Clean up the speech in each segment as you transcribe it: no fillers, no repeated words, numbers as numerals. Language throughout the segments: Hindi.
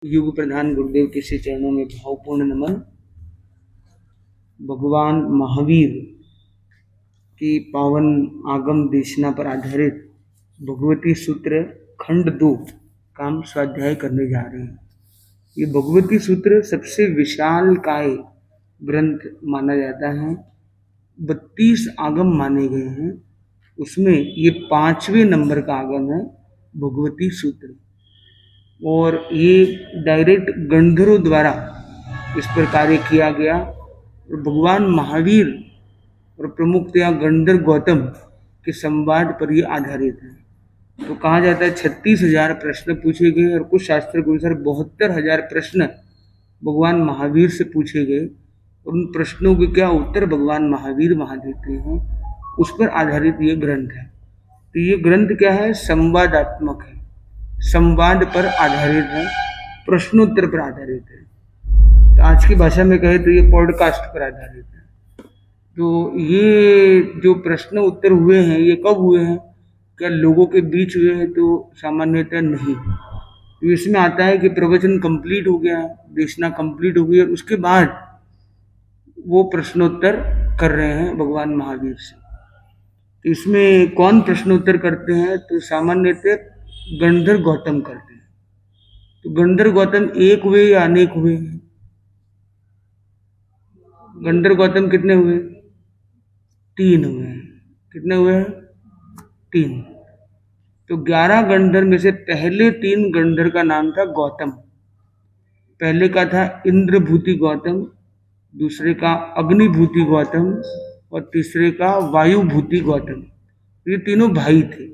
युग प्रधान गुरुदेव के श्री चरणों में भावपूर्ण नमन। भगवान महावीर की पावन आगम देशना पर आधारित भगवती सूत्र खंड 2 का हम स्वाध्याय करने जा रहे हैं। ये भगवती सूत्र सबसे विशाल काय ग्रंथ माना जाता है। 32 आगम माने गए हैं, उसमें ये 5वें नंबर का आगम है भगवती सूत्र। और ये डायरेक्ट गंधर्वों द्वारा इस पर कार्य किया गया और भगवान महावीर और प्रमुखतया गंधर्व गौतम के संवाद पर ये आधारित है। तो कहा जाता है 36,000 प्रश्न पूछे गए और कुछ शास्त्र के अनुसार 72,000 प्रश्न भगवान महावीर से पूछे गए और उन प्रश्नों के क्या उत्तर भगवान महावीर वहाँ देते हैं, उस पर आधारित ये ग्रंथ है। तो ये ग्रंथ क्या है? संवादात्मक है, संवाद पर आधारित है, प्रश्नोत्तर पर आधारित है। तो आज की भाषा में कहे तो ये पॉडकास्ट पर आधारित है। तो ये जो प्रश्न उत्तर हुए हैं ये कब हुए हैं? क्या लोगों के बीच हुए हैं? तो सामान्यतः नहीं। तो इसमें आता है कि प्रवचन कंप्लीट हो गया, देशना कंप्लीट हो गई और उसके बाद वो प्रश्नोत्तर कर रहे हैं भगवान महावीर से। तो इसमें कौन प्रश्नोत्तर करते हैं? तो सामान्यतः गंधर्व गौतम करते हैं। तो गंधर्व गौतम एक हुए या अनेक हुए? गंधर्व गौतम कितने हुए? 3 हुए हैं। कितने हुए हैं? 3। तो 11 गंधर्व में से पहले 3 गंधर्व का नाम था गौतम। पहले का था इंद्रभूति गौतम, दूसरे का अग्निभूति गौतम और तीसरे का वायुभूति गौतम। ये तीनों भाई थे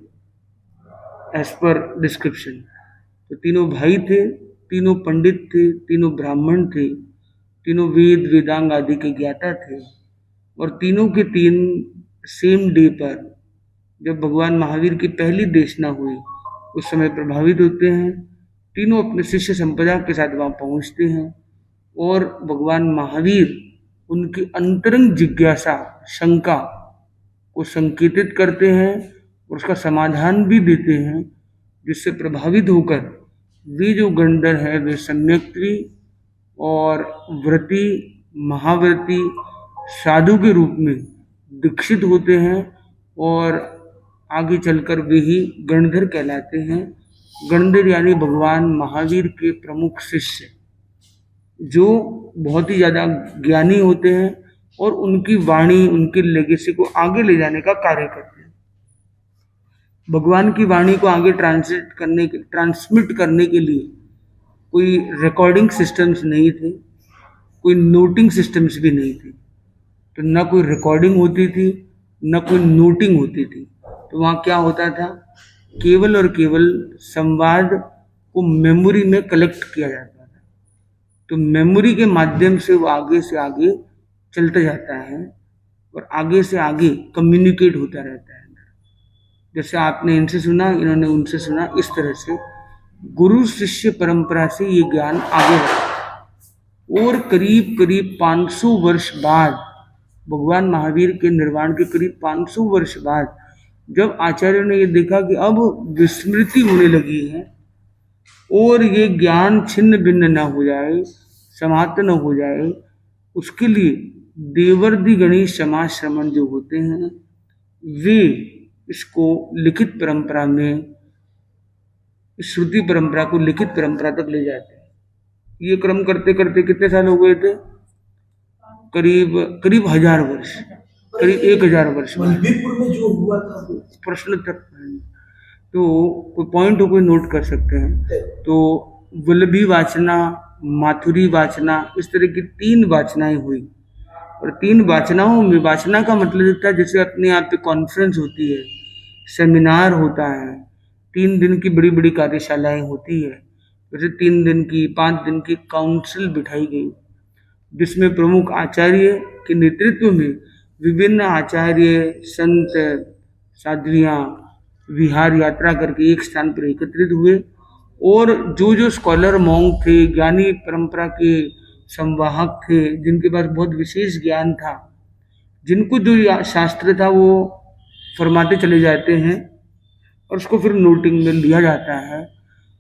एज पर डिस्क्रिप्शन। तो तीनों भाई थे, तीनों पंडित थे, तीनों ब्राह्मण थे, तीनों वेद वेदांग आदि के ज्ञाता थे और तीनों के तीन सेम डे पर जब भगवान महावीर की पहली देशना हुई उस समय प्रभावित होते हैं। तीनों अपने शिष्य संपदा के साथ वहाँ पहुँचते हैं और भगवान महावीर उनकी अंतरंग जिज्ञासा शंका को संकेतित करते हैं और उसका समाधान भी देते हैं, जिससे प्रभावित होकर वे जो गंधर्व है वे सम्यक्त्री और व्रती महाव्रती साधु के रूप में दीक्षित होते हैं और आगे चलकर वे ही गणधर कहलाते हैं। गणधर यानी भगवान महावीर के प्रमुख शिष्य जो बहुत ही ज़्यादा ज्ञानी होते हैं और उनकी वाणी उनकी लेगेसी को आगे ले जाने का कार्य करते हैं। भगवान की वाणी को आगे ट्रांसमिट करने के लिए कोई रिकॉर्डिंग सिस्टम्स नहीं थे, कोई नोटिंग सिस्टम्स भी नहीं थे। तो न कोई रिकॉर्डिंग होती थी न कोई नोटिंग होती थी। तो वहाँ क्या होता था? केवल और केवल संवाद को मेमोरी में कलेक्ट किया जाता था। तो मेमोरी के माध्यम से वो आगे से आगे चलता जाता है और आगे से आगे कम्युनिकेट होता रहता है। जैसे आपने इनसे सुना, इन्होंने उनसे सुना, इस तरह से गुरु शिष्य परंपरा से ये ज्ञान आगे बढ़ा। और करीब करीब 500 वर्ष बाद, भगवान महावीर के निर्वाण के करीब 500 वर्ष बाद, जब आचार्यों ने ये देखा कि अब विस्मृति होने लगी है और ये ज्ञान छिन्न भिन्न न हो जाए, समाप्त न हो जाए, उसके लिए देवर्धि गणेश समाज श्रमण जो होते हैं वे इसको लिखित परंपरा में, श्रुति परंपरा को लिखित परंपरा तक ले जाते हैं। ये क्रम करते करते कितने साल हो गए थे? करीब 1000 वर्ष, करीब 1000 वर्ष में जो हुआ था प्रश्न तक। तो कोई पॉइंट हो कोई नोट कर सकते हैं। तो वल्लभी वाचना, माथुरी वाचना, इस तरह की 3 वाचनाएं हुई और 3 वाचनाओं में, वाचना का मतलब होता है जैसे अपने आप पे कॉन्फ्रेंस होती है, सेमिनार होता है, 3 दिन की बड़ी बड़ी कार्यशालाएं होती है, जैसे 3 दिन की 5 दिन की काउंसिल बिठाई गई जिसमें प्रमुख आचार्य के नेतृत्व में विभिन्न आचार्य संत साध्वियाँ विहार यात्रा करके एक स्थान पर एकत्रित हुए और जो जो स्कॉलर मॉन्क थे, ज्ञानी परंपरा के संवाहक थे, जिनके पास बहुत विशेष ज्ञान था, जिनको जो शास्त्र था वो फरमाते चले जाते हैं और उसको फिर नोटिंग में लिया जाता है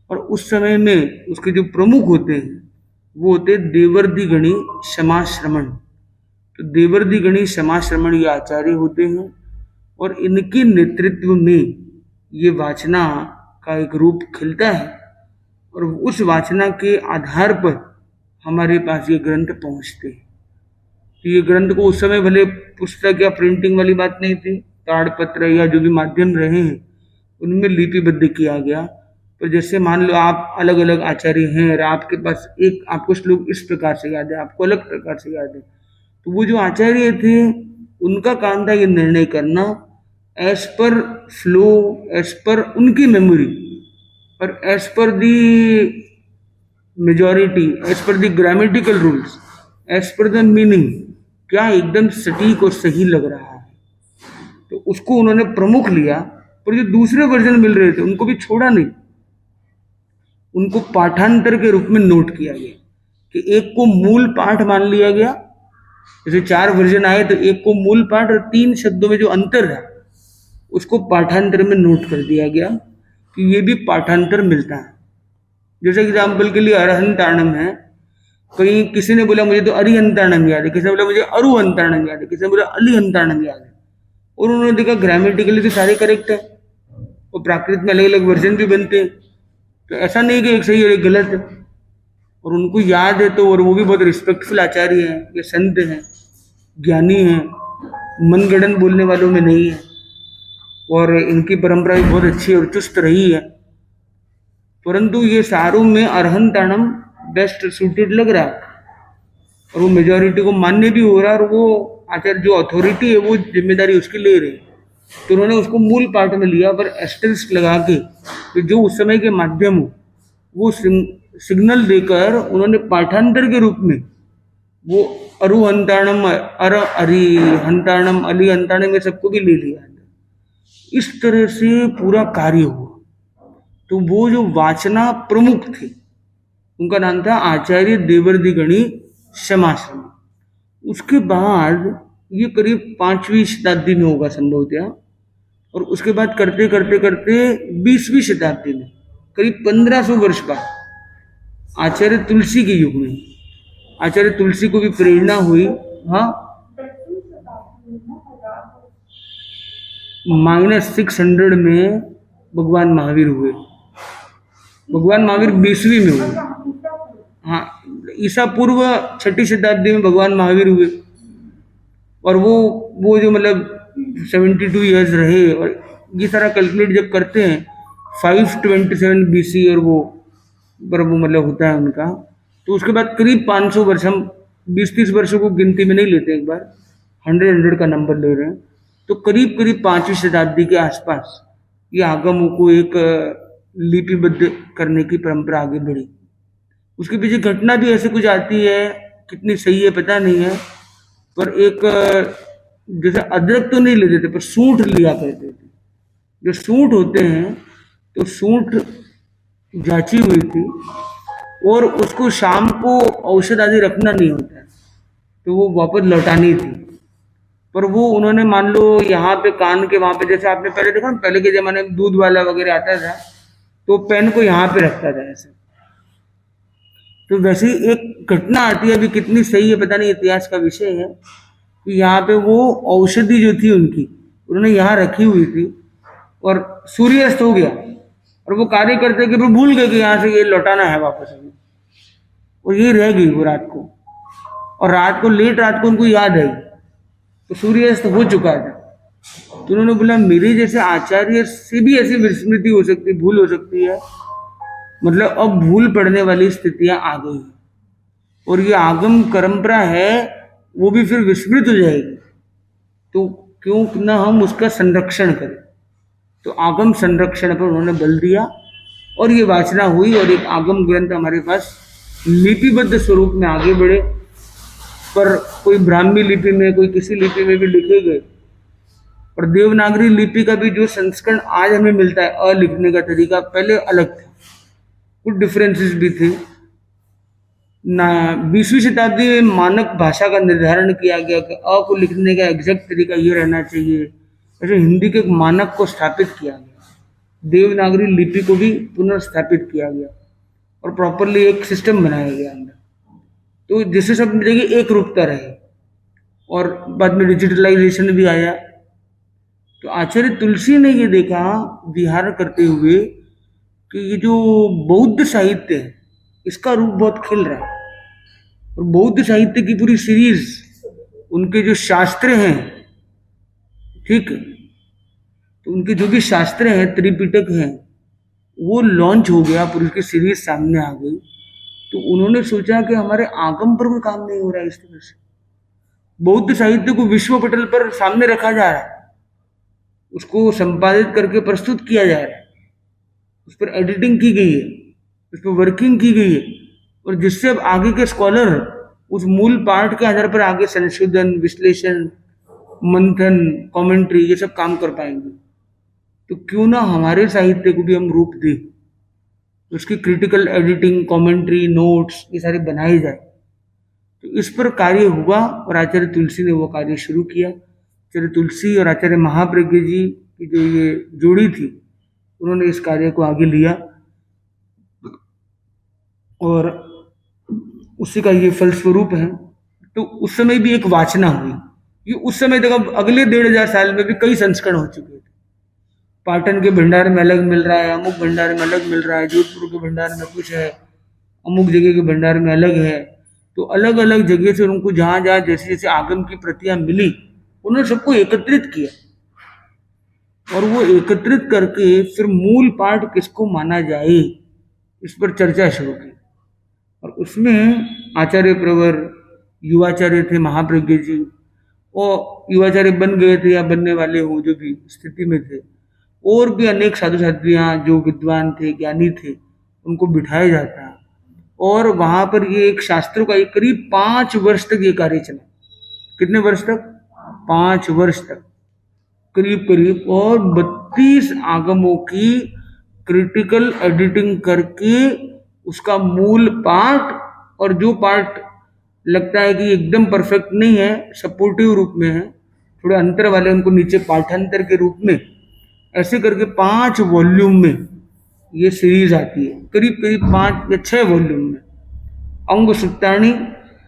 और उस समय में उसके जो प्रमुख होते हैं वो होते हैं देवर्षि गणी क्षमाश्रमण। तो देवर्षि गणी क्षमाश्रमण ये आचार्य होते हैं और इनके नेतृत्व में ये वाचना का एक रूप खिलता है और उस वाचना के आधार पर हमारे पास ये ग्रंथ पहुंचते हैं। तो ये ग्रंथ को उस समय भले पुस्तक या प्रिंटिंग वाली बात नहीं थी, ताड़पत्र या जो भी माध्यम रहे हैं उनमें लिपिबद्ध किया गया। तो जैसे मान लो आप अलग अलग आचार्य हैं और आपके पास एक आपको श्लोक इस प्रकार से याद है, आपको अलग प्रकार से याद है, तो वो जो आचार्य थे उनका काम था ये निर्णय करना as per flow, as per उनकी मेमोरी और as per the majority, as per the grammatical rules, as per the meaning, क्या एकदम सटीक और सही लग रहा है। तो उसको उन्होंने प्रमुख लिया, पर जो दूसरे वर्जन मिल रहे थे उनको भी छोड़ा नहीं, उनको पाठांतर के रूप में नोट किया गया कि एक को मूल पाठ मान लिया गया। जैसे 4 वर्जन आए तो एक को मूल पाठ और 3 शब्दों में जो अंतर है उसको पाठांतर में नोट कर दिया गया कि ये भी पाठांतर मिलता है। जैसे एग्जाम्पल के लिए अरहंताणम है, कहीं किसी ने बोला मुझे तो अरिहंताणम याद है, किसी ने बोला मुझे अरुहंताणम याद है, किसी ने बोला अलिहंताणम याद है, और उन्होंने देखा ग्रामेटिकली तो सारे करेक्ट है और प्राकृत में अलग अलग वर्जन भी बनते हैं, तो ऐसा नहीं कि एक सही और एक गलत है। और उनको याद है तो, और वो भी बहुत रिस्पेक्टफुल आचार्य हैं, ये संत हैं, ज्ञानी हैं, मनगढ़ंत बोलने वालों में नहीं है और इनकी परंपरा भी बहुत अच्छी और चुस्त रही है। परंतु ये सारों में अरहंताणम बेस्ट सूटेड लग रहा है और वो मेजॉरिटी को मान्य भी हो रहा है और वो आचार्य जो अथॉरिटी है वो जिम्मेदारी उसकी ले रही। तो उन्होंने उसको मूल पाठ में लिया पर एस्टेरिस्क लगा के तो जो उस समय के माध्यम हो वो सिग्नल देकर उन्होंने पाठांतर के रूप में वो अरुहंताणम, अरिहंताणम, अलिहंताणम ये सबको भी ले लिया। इस तरह से पूरा कार्य हुआ। तो वो जो वाचना प्रमुख थे उनका नाम था आचार्य देवर्षि गणी क्षमाश्रम। उसके बाद ये करीब 5वीं शताब्दी में होगा संभवतः, और उसके बाद करते करते करते 20वीं शताब्दी में करीब 1500 वर्ष बाद आचार्य तुलसी के युग में, आचार्य तुलसी को भी प्रेरणा हुई, हाँ -600 में भगवान महावीर हुए। भगवान महावीर 20वीं में हुए, हाँ ईसा पूर्व 6ठी शताब्दी में भगवान महावीर हुए और वो जो मतलब 72 ईयर्स रहे। और ये सारा कैलकुलेट जब करते हैं 527 BC और वो मतलब होता है उनका, तो उसके बाद करीब 500 वर्ष, हम 20-30 वर्षों को गिनती में नहीं लेते, एक बार 100 का नंबर ले रहे हैं, तो करीब करीब 5वीं शताब्दी के आसपास ये आगमों को एक लिपिबद्ध करने की परंपरा आगे बढ़ी। उसके पीछे घटना भी ऐसे कुछ आती है, कितनी सही है पता नहीं है, पर एक जैसे अदरक तो नहीं लेते थे पर सूंठ लिया करते थे। जो सूंठ होते हैं तो सूंठ जांची हुई थी और उसको शाम को औषध आदि रखना नहीं होता है, तो वो वापस लौटानी थी। पर वो उन्होंने मान लो यहाँ पे कान के वहाँ पे, जैसे आपने पहले देखा ना पहले के ज़माने में दूध वाला वगैरह आता था तो पेन को यहाँ पे रखता था ऐसे। तो वैसे ही एक घटना आती है, अभी कितनी सही है पता नहीं, इतिहास का विषय है, कि यहाँ पे वो औषधि जो थी उनकी उन्होंने यहाँ रखी हुई थी और सूर्यास्त हो गया और वो कार्य करते कि भूल गए कि यहाँ से ये लौटाना है वापस हमें, और ये रह गई वो रात को, और रात को लेट रात को उनको याद आई तो सूर्यास्त हो चुका था। तो उन्होंने बोला मेरे जैसे आचार्य से भी ऐसी विस्मृति हो सकती, भूल हो सकती है, मतलब अब भूल पड़ने वाली स्थितियां आ गई हैं और ये आगम परंपरा है वो भी फिर विस्मृत हो जाएगी, तो क्यों ना हम उसका संरक्षण करें। तो आगम संरक्षण पर उन्होंने बल दिया और ये वाचना हुई और एक आगम ग्रंथ हमारे पास लिपिबद्ध स्वरूप में आगे बढ़े। पर कोई ब्राह्मी लिपि में, कोई किसी लिपि में भी लिखे गए, और देवनागरी लिपि का भी जो संस्करण आज हमें मिलता है, अ लिखने का तरीका पहले अलग था, कुछ डिफरेंसेस भी थे ना। 20वीं शताब्दी में मानक भाषा का निर्धारण किया गया कि अ को लिखने का एग्जैक्ट तरीका ये रहना चाहिए, ऐसे हिंदी के एक मानक को स्थापित किया गया। देवनागरी लिपि को भी पुनर्स्थापित किया गया और प्रॉपरली एक सिस्टम बनाया गया अंदर, तो जिससे सब जगह एक रूपता रहे। और बाद में डिजिटलाइजेशन भी आया। तो आचार्य तुलसी ने ये देखा विहार करते हुए कि ये जो बौद्ध साहित्य है इसका रूप बहुत खिल रहा है, और बौद्ध साहित्य की पूरी सीरीज, उनके जो शास्त्र हैं, ठीक, तो उनके जो भी शास्त्र हैं, त्रिपिटक हैं, वो लॉन्च हो गया, पूरी उसकी सीरीज सामने आ गई। तो उन्होंने सोचा कि हमारे आगम पर कोई काम नहीं हो रहा है, इस तरह से बौद्ध साहित्य को विश्व पटल पर सामने रखा जा रहा है, उसको संपादित करके प्रस्तुत किया जा रहा है, उस पर एडिटिंग की गई है, उस पर वर्किंग की गई है, और जिससे अब आगे के स्कॉलर उस मूल पाठ के आधार पर आगे संशोधन, विश्लेषण, मंथन, कमेंट्री, ये सब काम कर पाएंगे। तो क्यों ना हमारे साहित्य को भी हम रूप दें, उसकी क्रिटिकल एडिटिंग, कमेंट्री, नोट्स, ये सारे बनाए जाए। तो इस पर कार्य हुआ और आचार्य तुलसी ने वो कार्य शुरू किया। आचार्य तुलसी और आचार्य महाप्रज्ञ जी की जो ये जोड़ी थी, उन्होंने इस कार्य को आगे लिया और उसी का ये फलस्वरूप है। तो उस समय भी एक वाचना हुई, ये उस समय तक, अब अगले 1500 साल में भी कई संस्करण हो चुके थे। पाटन के भंडार में अलग मिल रहा है, अमुक भंडार में अलग मिल रहा है, जोधपुर के भंडार में कुछ है, अमुक जगह के भंडार में अलग है। तो अलग अलग जगह से उनको जहां जहां जैसे जैसे आगम की प्रतियां मिली, उन्होंने सबको एकत्रित किया, और वो एकत्रित करके फिर मूल पाठ किसको माना जाए, इस पर चर्चा शुरू की। और उसमें आचार्य प्रवर, युवाचार्य थे महाप्रज्ञ जी, और युवाचार्य बन गए थे या बनने वाले हो, जो भी स्थिति में थे, और भी अनेक साधु साध्वियां जो विद्वान थे, ज्ञानी थे, उनको बिठाया जाता। और वहां पर ये एक शास्त्रों का एक करीब 5 वर्ष तक ये कार्य चला। कितने वर्ष तक? 5 वर्ष तक करीब करीब, और 32 आगमों की क्रिटिकल एडिटिंग करके उसका मूल पाठ, और जो पाठ लगता है कि एकदम परफेक्ट नहीं है, सपोर्टिव रूप में है, थोड़े अंतर वाले, उनको नीचे पाठांतर के रूप में, ऐसे करके 5 वॉल्यूम में ये सीरीज आती है, करीब करीब 5 या 6 वॉल्यूम में। अंग सुत्ताणी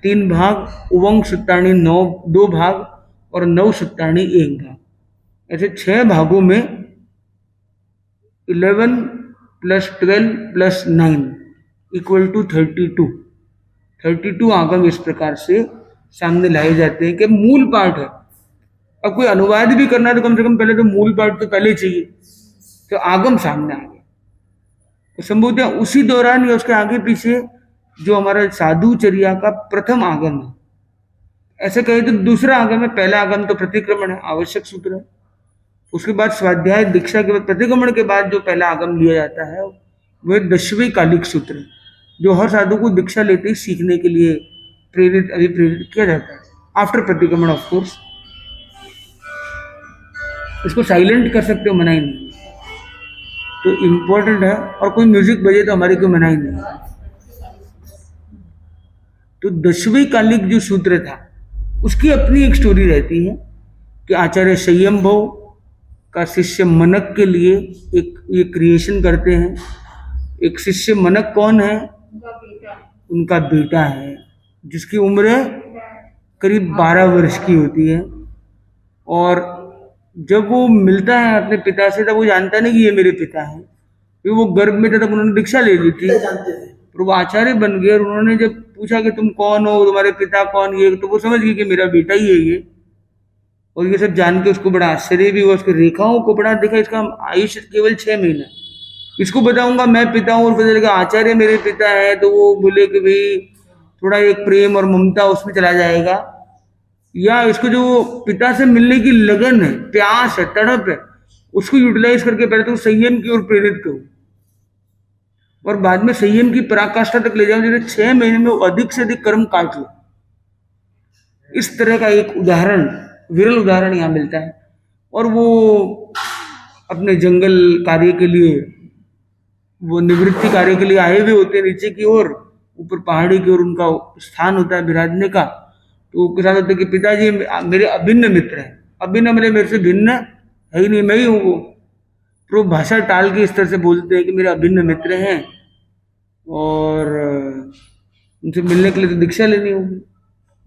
3 भाग, उवंग सुत्ताणी 2 भाग, और नव सुत्ताणी 1 भाग, ऐसे 6 भागों में 11 + 12 + 9 = 32 आगम इस प्रकार से सामने लाए जाते हैं कि मूल पाठ है। अब कोई अनुवाद भी करना है तो कम से कम पहले तो मूल पाठ तो पहले चाहिए, तो आगम सामने आ गया। तो संभवतः उसी दौरान या उसके आगे पीछे जो हमारा साधुचर्या का प्रथम आगम है, ऐसे कहे तो दूसरा आगम है। पहला आगम तो प्रतिक्रमण है, आवश्यक सूत्र है। उसके बाद स्वाध्याय दीक्षा के बाद, प्रतिक्रमण के बाद जो पहला आगम लिया जाता है वह 10वें कालिक सूत्र है, जो हर साधु को दीक्षा लेते ही सीखने के लिए अभिप्रेरित किया जाता है, आफ्टर प्रतिक्रमण ऑफ कोर्स। इसको साइलेंट कर सकते हो, मना ही नहीं, तो इम्पोर्टेंट है। और कोई म्यूजिक बजे तो हमारी कोई मना ही नहीं। तो 10वें कालिक जो सूत्र था, उसकी अपनी एक स्टोरी रहती है कि आचार्य संयमभव का शिष्य मनक के लिए एक ये क्रिएशन करते हैं। एक शिष्य मनक कौन है? उनका बेटा है, जिसकी उम्र करीब 12 वर्ष की होती है। और जब वो मिलता है अपने पिता से, तब वो जानता नहीं कि ये मेरे पिता हैं, फिर वो गर्भ में था तब उन्होंने दीक्षा ले ली थी, पर वो आचार्य बन गए। और उन्होंने जब पूछा कि तुम कौन हो, तुम्हारे पिता कौन, ये, तो वो समझ गए कि मेरा बेटा ही है ये। और ये सब जान के उसको बड़ा आश्चर्य भी हुआ, उसकी रेखाओं को बड़ा देखा, इसका आयुष्य केवल 6 महीने, इसको बताऊंगा मैं पिता हूँ और पता चलेगा आचार्य मेरे पिता है, तो वो बोले कि भाई थोड़ा एक प्रेम और ममता उसमें चला जाएगा, या इसको जो पिता से मिलने की लगन है, प्यास है, तड़प है, उसको यूटिलाइज करके पहले तो संयम की ओर प्रेरित करूं और बाद में संयम की पराकाष्ठा तक ले जाऊं, जैसे 6 महीने में अधिक से अधिक कर्म काट लो। इस तरह का एक उदाहरण, विरल उदाहरण यहाँ मिलता है। और वो अपने जंगल कार्य के लिए, वो निवृत्ति कार्य के लिए आए हुए होते हैं नीचे की ओर, ऊपर पहाड़ी की ओर उनका स्थान होता है विराजने का। तो उसके साथ होता है कि पिताजी मेरे अभिन्न मित्र हैं। अभिन्न मेरे से भिन्न है ही नहीं, मैं ही हूँ वो। वो भाषा टाल के इस तरह से बोलते हैं कि मेरे अभिन्न मित्र हैं और उनसे मिलने के लिए तो दीक्षा लेनी होगी,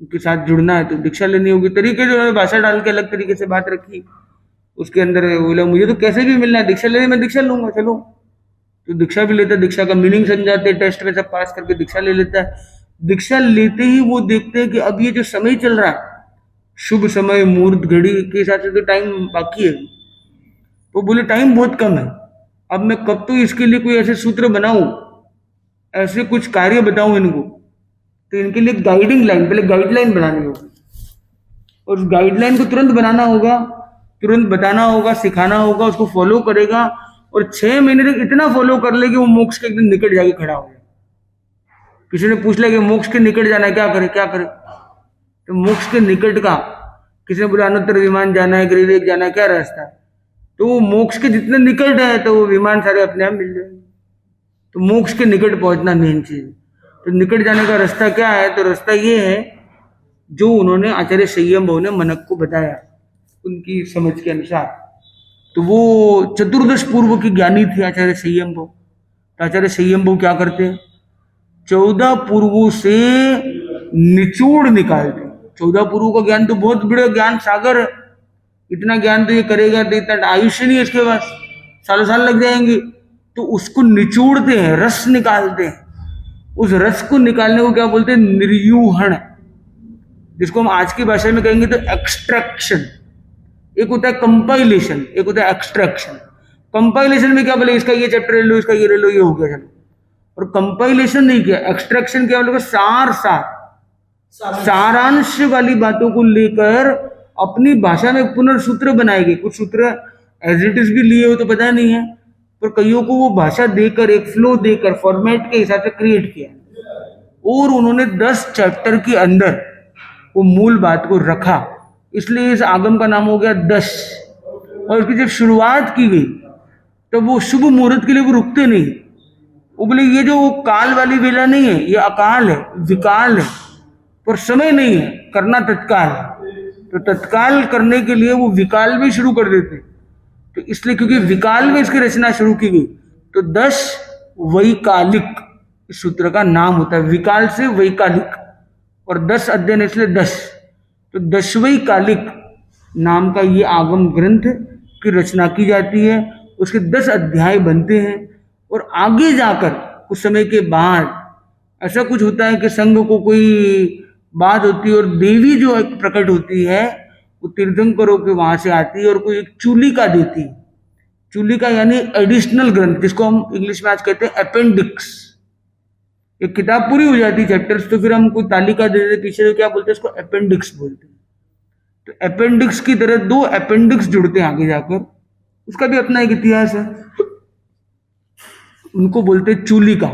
उनके साथ जुड़ना है तो दीक्षा लेनी होगी, तरीके जो है भाषा डाल के अलग तरीके से बात रखी। उसके अंदर बोला मुझे तो कैसे भी मिलना है, दीक्षा लेने में दीक्षा लूंगा, चलो। तो दीक्षा भी लेता है, दीक्षा का मीनिंग समझाते, टेस्ट में सब पास करके दीक्षा ले लेता है। दीक्षा लेते ही वो देखते हैं कि अब ये जो समय चल रहा है, शुभ समय मुहूर्त घड़ी के हिसाब से तो टाइम बाकी है, तो बोले टाइम बहुत कम है, अब मैं कब तो इसके लिए कोई ऐसे सूत्र बनाऊं, ऐसे कुछ कार्य बताऊं इनको, तो इनके लिए गाइडिंग लाइन, पहले गाइडलाइन बनानी होगी और उस गाइडलाइन को तुरंत बनाना होगा, तुरंत बताना होगा, सिखाना होगा, उसको फॉलो करेगा और 6 महीने तक इतना फॉलो कर ले कि वो मोक्ष के एकदम निकट जाके खड़ा हो जाए। किसी ने पूछ लिया कि मोक्ष के निकट जाना है, क्या करे क्या करे, तो मोक्ष के निकट का, किसी ने बोला अनुत्तर विमान जाना है, गिरिवेग जाना है, क्या रास्ता है, तो वो मोक्ष के जितने निकट है तो वो विमान सारे अपने आप मिल जाएंगे। तो मोक्ष के निकट पहुंचना मेन चीज। तो निकट जाने का रास्ता क्या है, तो रास्ता ये है जो उन्होंने आचार्य संयमभव ने मनक को बताया उनकी समझ के अनुसार। तो वो 14 पूर्व की ज्ञानी थे आचार्य संयमभव। तो आचार्य संयमभव क्या करते हैं, 14 पूर्वों से निचोड़ निकालते। 14 पूर्वों का ज्ञान तो बहुत बड़ा ज्ञान सागर है, इतना ज्ञान तो ये करेगा तो इतना आयुष्य नहीं है इसके पास, सालों साल लग जाएंगे। तो उसको निचोड़ते हैं, रस निकालते हैं। उस रस को निकालने को क्या बोलते हैं, निर्यूहण, जिसको हम आज की भाषा में कहेंगे तो एक्सट्रैक्शन। एक होता है कंपाइलेशन, एक होता है एक्सट्रैक्शन। कंपाइलेशन में क्या बोले, इसका ये चैप्टर ले लो, इसका ये ले लो, ये हो गया चलो। और कंपाइलेशन नहीं किया, एक्सट्रैक्शन क्या बोले, सारांश वाली बातों को लेकर अपनी भाषा में पुनर्सूत्र बनाएंगे। कुछ सूत्र एज इट इज भी लिए हो तो पता नहीं है, पर कईयों को वो भाषा देकर, एक फ्लो देकर, फॉर्मेट के हिसाब से क्रिएट किया और उन्होंने 10 चैप्टर के अंदर वो मूल बात को रखा। इसलिए इस आगम का नाम हो गया 10। और उसकी जब शुरुआत की गई तो वो शुभ मुहूर्त के लिए वो रुकते नहीं, वो बोले ये जो काल वाली वेला नहीं है, ये अकाल है, विकाल है, पर समय नहीं है, करना तत्काल है। तो तत्काल करने के लिए वो विकाल भी शुरू कर देते। तो इसलिए क्योंकि विकाल में इसकी रचना शुरू की गई तो 10 वैकालिक इस सूत्र का नाम होता है, विकाल से वैकालिक, और 10 अध्ययन इसलिए 10। तो 10वें कालिक नाम का ये आगम ग्रंथ की रचना की जाती है, उसके 10 अध्याय बनते हैं। और आगे जाकर कुछ समय के बाद ऐसा कुछ होता है कि संघ को कोई बात होती है और देवी जो एक प्रकट होती है वो तीर्थंकरों के वहां से आती है और कोई एक चूलिका देती है। चूलिका यानी एडिशनल ग्रंथ, जिसको हम इंग्लिश में आज कहते हैं अपेंडिक्स। एक किताब पूरी हो जाती है चैप्टर्स, तो फिर हम कोई तालिका दे देते पीछे, तो क्या बोलते हैं, इसको अपेंडिक्स बोलते हैं। तो अपेंडिक्स की तरह 2 अपेंडिक्स जुड़ते हैं आगे जाकर, उसका भी अपना एक इतिहास है। उनको बोलते हैं चूलिका।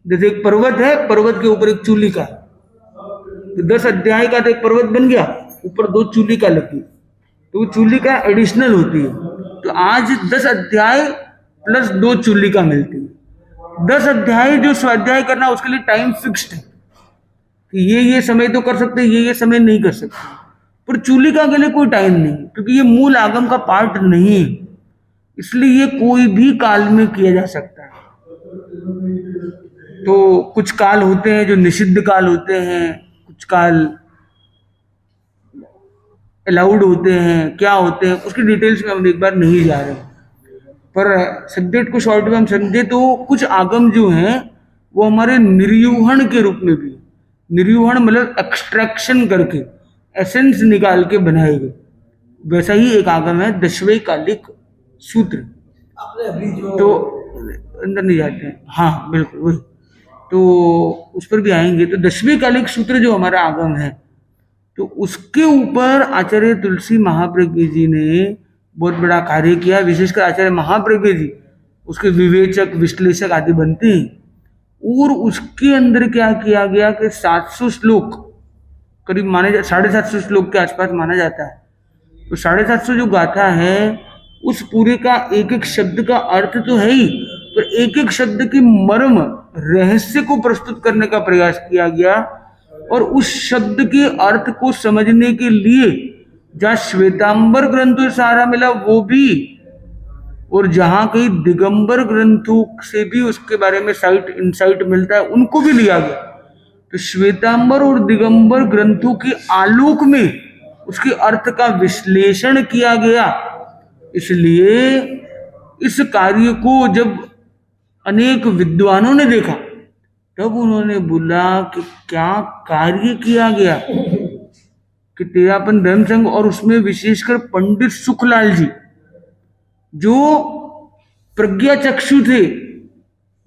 जैसे एक पर्वत है, पर्वत के ऊपर एक चूलिका, तो 10 अध्याय का तो एक पर्वत बन गया, ऊपर 2 चूलिका लगी, तो वो चूलिका एडिशनल होती है। तो आज 10 अध्याय प्लस 2 चूलिका मिलती है। 10 अध्याय जो स्वाध्याय करना उसके लिए टाइम फिक्स्ड है कि ये समय तो कर सकते, ये समय नहीं कर सकते, पर चूलिका के लिए कोई टाइम नहीं, क्योंकि ये मूल आगम का पार्ट नहीं है, इसलिए ये कोई भी काल में किया जा सकता है। तो कुछ काल होते हैं जो निषिद्ध काल होते हैं, कुछ काल अलाउड होते हैं, क्या होते हैं उसकी डिटेल्स में हम एक बार नहीं जा रहे, पर सब्जेक्ट को शॉर्ट में हम समझे तो कुछ आगम जो हैं वो हमारे निर्यूहण के रूप में भी, निर्यूहण मतलब एक्सट्रैक्शन करके एसेंस निकाल के बनाए गए, वैसा ही एक आगम है 10वें कालिक सूत्र। तो अंदर नहीं जाते हैं, हाँ बिल्कुल वही, तो उस पर भी आएंगे। तो 10वें कालिक सूत्र जो हमारा आगम है, तो उसके ऊपर आचार्य तुलसी महाप्रज्ञ जी ने बहुत बड़ा कार्य किया। विशेषकर आचार्य महाप्रज्ञ जी उसके विवेचक, विश्लेषक आदि बनते हैं। और उसके अंदर क्या किया गया कि 700 श्लोक करीब माने, 750 श्लोक के आसपास माना जाता है। तो 750 जो गाथा है उस पूरे का एक एक शब्द का अर्थ तो है ही, पर एक एक शब्द की मर्म रहस्य को प्रस्तुत करने का प्रयास किया गया। और उस शब्द के अर्थ को समझने के लिए जहाँ श्वेतांबर ग्रंथों से सहारा मिला, वो भी और जहाँ कहीं दिगंबर ग्रंथों से भी उसके बारे में इंसाइट मिलता है, उनको भी लिया गया। तो श्वेतांबर और दिगंबर ग्रंथों के आलोक में उसके अर्थ का विश्लेषण किया गया। इसलिए इस कार्य को जब अनेक विद्वानों ने देखा, तब उन्होंने बोला कि क्या कार्य किया गया कि तेरापन धर्म संघ, और उसमें विशेषकर पंडित सुखलाल जी, जो प्रज्ञा चक्षु थे,